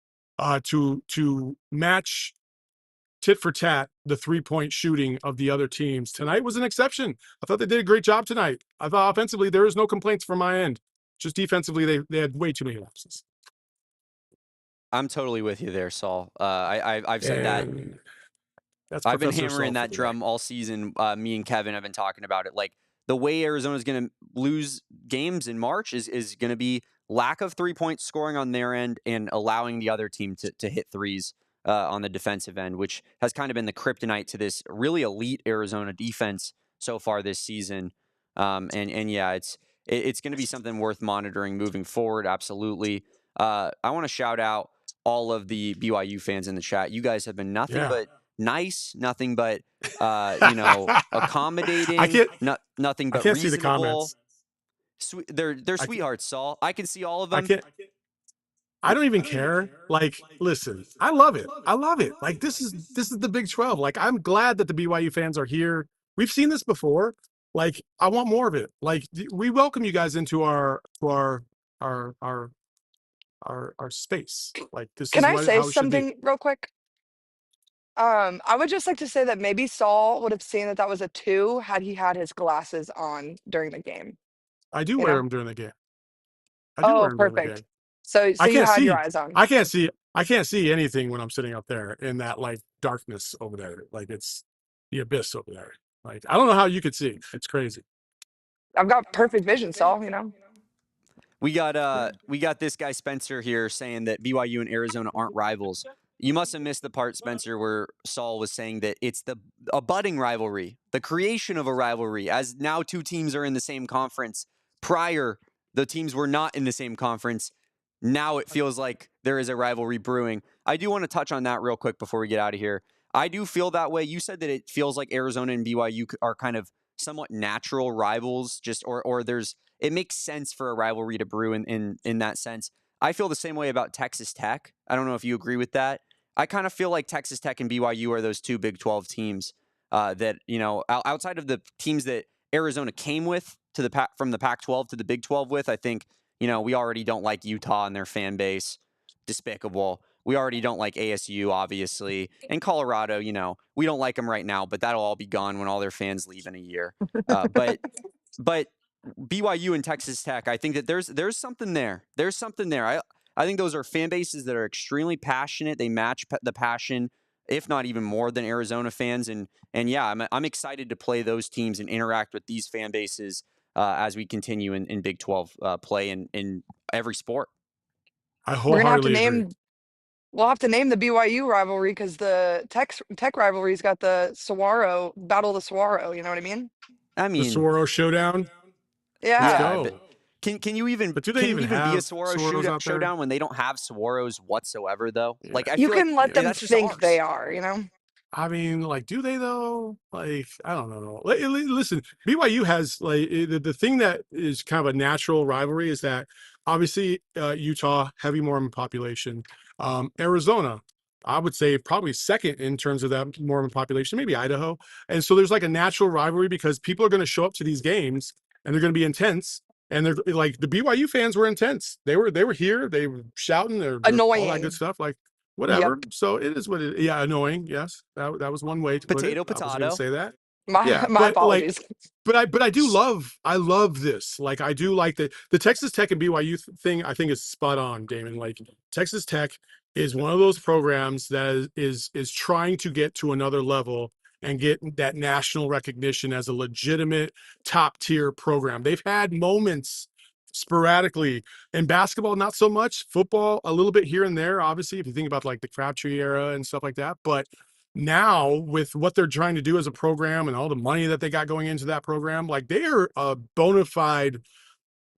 to match tit for tat the 3-point shooting of the other teams. Tonight was an exception. I thought they did a great job tonight. I thought offensively there is no complaints from my end. Just defensively they had way too many lapses. I'm totally with you there, Saul. I've said that. I've been hammering that drum all season. Me and Kevin have been talking about it. Like the way Arizona's going to lose games in March is going to be lack of 3-point scoring on their end and allowing the other team to hit threes on the defensive end, which has kind of been the kryptonite to this really elite Arizona defense so far this season. And yeah, it's going to be something worth monitoring moving forward. Absolutely. I want to shout out all of the BYU fans in the chat. You guys have been nothing but nice, nothing but accommodating, nothing but I can't reasonable. see the comments. They're sweethearts, Saul. I can see all of them. I don't even care. Like, listen, I love it. I love it. Like, this is the Big 12. Like, I'm glad that the BYU fans are here. We've seen this before. Like, I want more of it. Like, we welcome you guys into our space. Like, this Can is I what say how it should be. something real quick? I would just like to say that maybe Saul would have seen that was a 2 had he had his glasses on during the game. I do wear them during the game. Oh, perfect. So you had your eyes on. I can't see anything when I'm sitting up there in that like darkness over there. Like it's the abyss over there. Like I don't know how you could see. It's crazy. I've got perfect vision, Saul, We got this guy Spencer here saying that BYU and Arizona aren't rivals. You must have missed the part, Spencer, where Saul was saying that it's a budding rivalry, the creation of a rivalry, as now two teams are in the same conference. Prior, the teams were not in the same conference. Now it feels like there is a rivalry brewing. I do want to touch on that real quick before we get out of here. I do feel that way. You said that it feels like Arizona and BYU are kind of somewhat natural rivals, or it makes sense for a rivalry to brew in that sense. I feel the same way about Texas Tech. I don't know if you agree with that. I kind of feel like Texas Tech and BYU are those two Big 12 teams that, outside of the teams that Arizona came with from the Pac-12 to the Big 12 with, I think, we already don't like Utah and their fan base. Despicable. We already don't like ASU, obviously. And Colorado, we don't like them right now, but that'll all be gone when all their fans leave in a year. But BYU and Texas Tech, I think that there's something there. There's something there. I think those are fan bases that are extremely passionate. They match the passion, if not even more than Arizona fans. And yeah, I'm excited to play those teams and interact with these fan bases as we continue in Big 12 play in every sport. I We're gonna have to wholeheartedly agree. We'll have to name the BYU rivalry because the Tech rivalry's got the Saguaro Battle of the Saguaro. You know what I mean? The Saguaro Showdown. Yeah. Let's Yeah, go. but can you even But do they even be a have Saguaro Saguaros out there? showdown when they don't have Saguaros whatsoever though? Yeah. Like I You feel can like let them that's just think ours. they are, you know? I mean, like, do they though? Like, I don't know. Listen, BYU has the thing that is kind of a natural rivalry is that obviously Utah, heavy Mormon population, Arizona, I would say probably second in terms of that Mormon population, maybe Idaho. And so there's like a natural rivalry because people are going to show up to these games and they're going to be intense. And they're like the BYU fans were intense. They were here. They were shouting. They're all that Annoying. good stuff. Like whatever. Yep. So it is what it. Yeah, annoying. Yes, that was one way to put it. I was going to say that. My apologies. But I do love. I love this. Like I do like the Texas Tech and BYU thing. I think is spot on, Damon. Like Texas Tech is one of those programs that is trying to get to another level and get that national recognition as a legitimate top tier program. They've had moments sporadically in basketball, not so much. Football, a little bit here and there, obviously, if you think about like the Crabtree era and stuff like that. But now with what they're trying to do as a program and all the money that they got going into that program, like they are a bona fide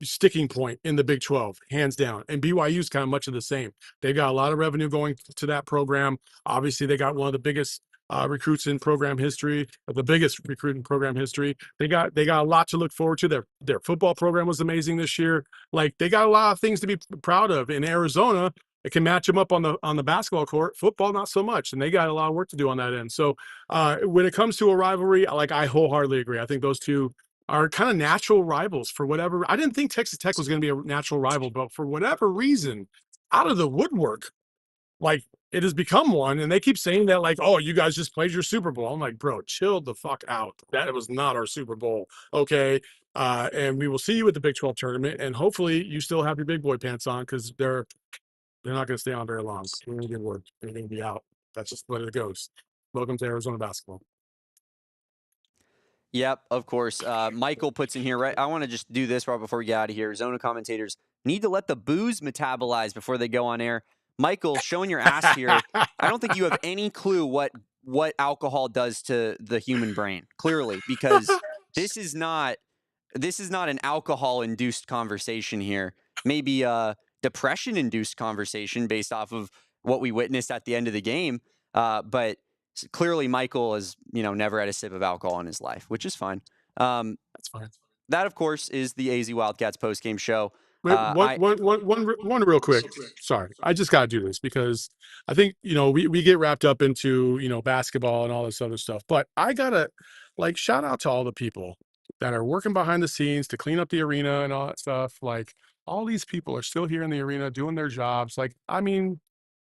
sticking point in the Big 12, hands down. And BYU is kind of much of the same. They've got a lot of revenue going to that program. Obviously, they got one of the biggest recruits in program history, the biggest recruit in program history. They got a lot to look forward to. Their football program was amazing this year. Like they got a lot of things to be proud of. In Arizona, it can match them up on the basketball court. Football, not so much, and they got a lot of work to do on that end. So when it comes to a rivalry, like I wholeheartedly agree. I think those two are kind of natural rivals for whatever. I didn't think Texas Tech was going to be a natural rival, but for whatever reason, out of the woodwork, like it has become one. And they keep saying that, like, oh, you guys just played your Super Bowl. I'm like, bro, chill the fuck out. That was not our Super Bowl. Okay. And we will see you at the Big 12 tournament. And hopefully you still have your big boy pants on because they're not going to stay on very long. They're going to get work. They're going to be out. That's just the way it goes. Welcome to Arizona basketball. Yep, of course. Michael puts in here, right? I want to just do this right before we get out of here. Zona commentators need to let the booze metabolize before they go on air. Michael, showing your ass here. I don't think you have any clue what alcohol does to the human brain, clearly, because this is not an alcohol-induced conversation here. Maybe a depression-induced conversation based off of what we witnessed at the end of the game. But clearly, Michael has never had a sip of alcohol in his life, which is fine. That's fine. That, of course, is the AZ Wildcats postgame show. Wait, one real quick. Sorry, I just got to do this because I think we get wrapped up into basketball and all this other stuff, but I gotta shout out to all the people that are working behind the scenes to clean up the arena and all that stuff. Like all these people are still here in the arena doing their jobs. Like I mean,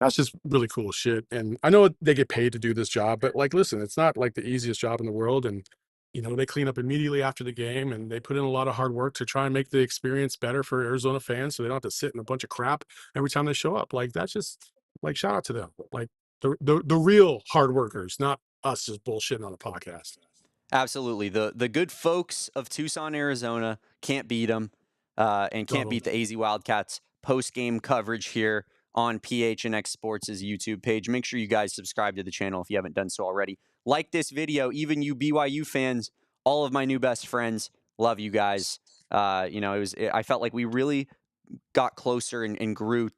that's just really cool shit. And I know they get paid to do this job, but listen, it's not like the easiest job in the world. And they clean up immediately after the game and they put in a lot of hard work to try and make the experience better for Arizona fans so they don't have to sit in a bunch of crap every time they show up. Like that's just shout out to them. Like the real hard workers, not us just bullshitting on a podcast. Absolutely. The good folks of Tucson, Arizona can't beat them and can't beat the AZ Wildcats post-game coverage here on PHNX Sports' YouTube page. Make sure you guys subscribe to the channel if you haven't done so already. Like this video, even you BYU fans, all of my new best friends, love you guys. I felt like we really got closer and grew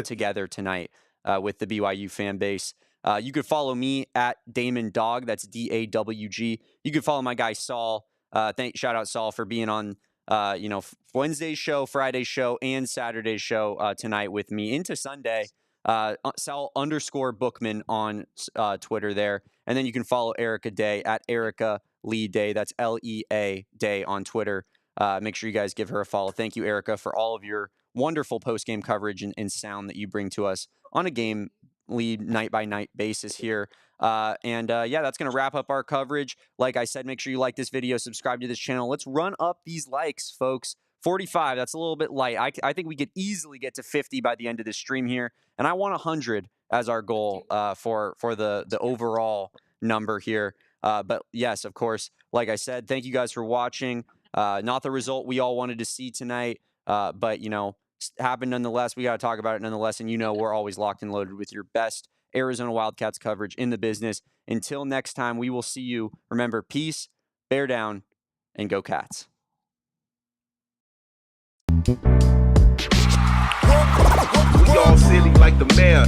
together tonight with the BYU fan base. You could follow me at Damon Dog. That's DAWG. You could follow my guy Saul. Shout out Saul for being on Wednesday's show, Friday's show, and Saturday's show tonight with me into Sunday. Sal_Bookman on Twitter there. And then you can follow Erica Day at Erica Lee Day. That's LEA Day on Twitter. Make sure you guys give her a follow. Thank you, Erica, for all of your wonderful post-game coverage and sound that you bring to us on a game lead night-by-night basis here. That's going to wrap up our coverage. Like I said, make sure you like this video, subscribe to this channel. Let's run up these likes, folks. 45, that's a little bit light. I think we could easily get to 50 by the end of this stream here. And I want 100 as our goal for the overall number here. But yes, of course, like I said, thank you guys for watching. Not the result we all wanted to see tonight, but, happened nonetheless. We got to talk about it nonetheless. And, we're always locked and loaded with your best Arizona Wildcats coverage in the business. Until next time, we will see you. Remember, peace, bear down, and go Cats. We all silly like the mayor.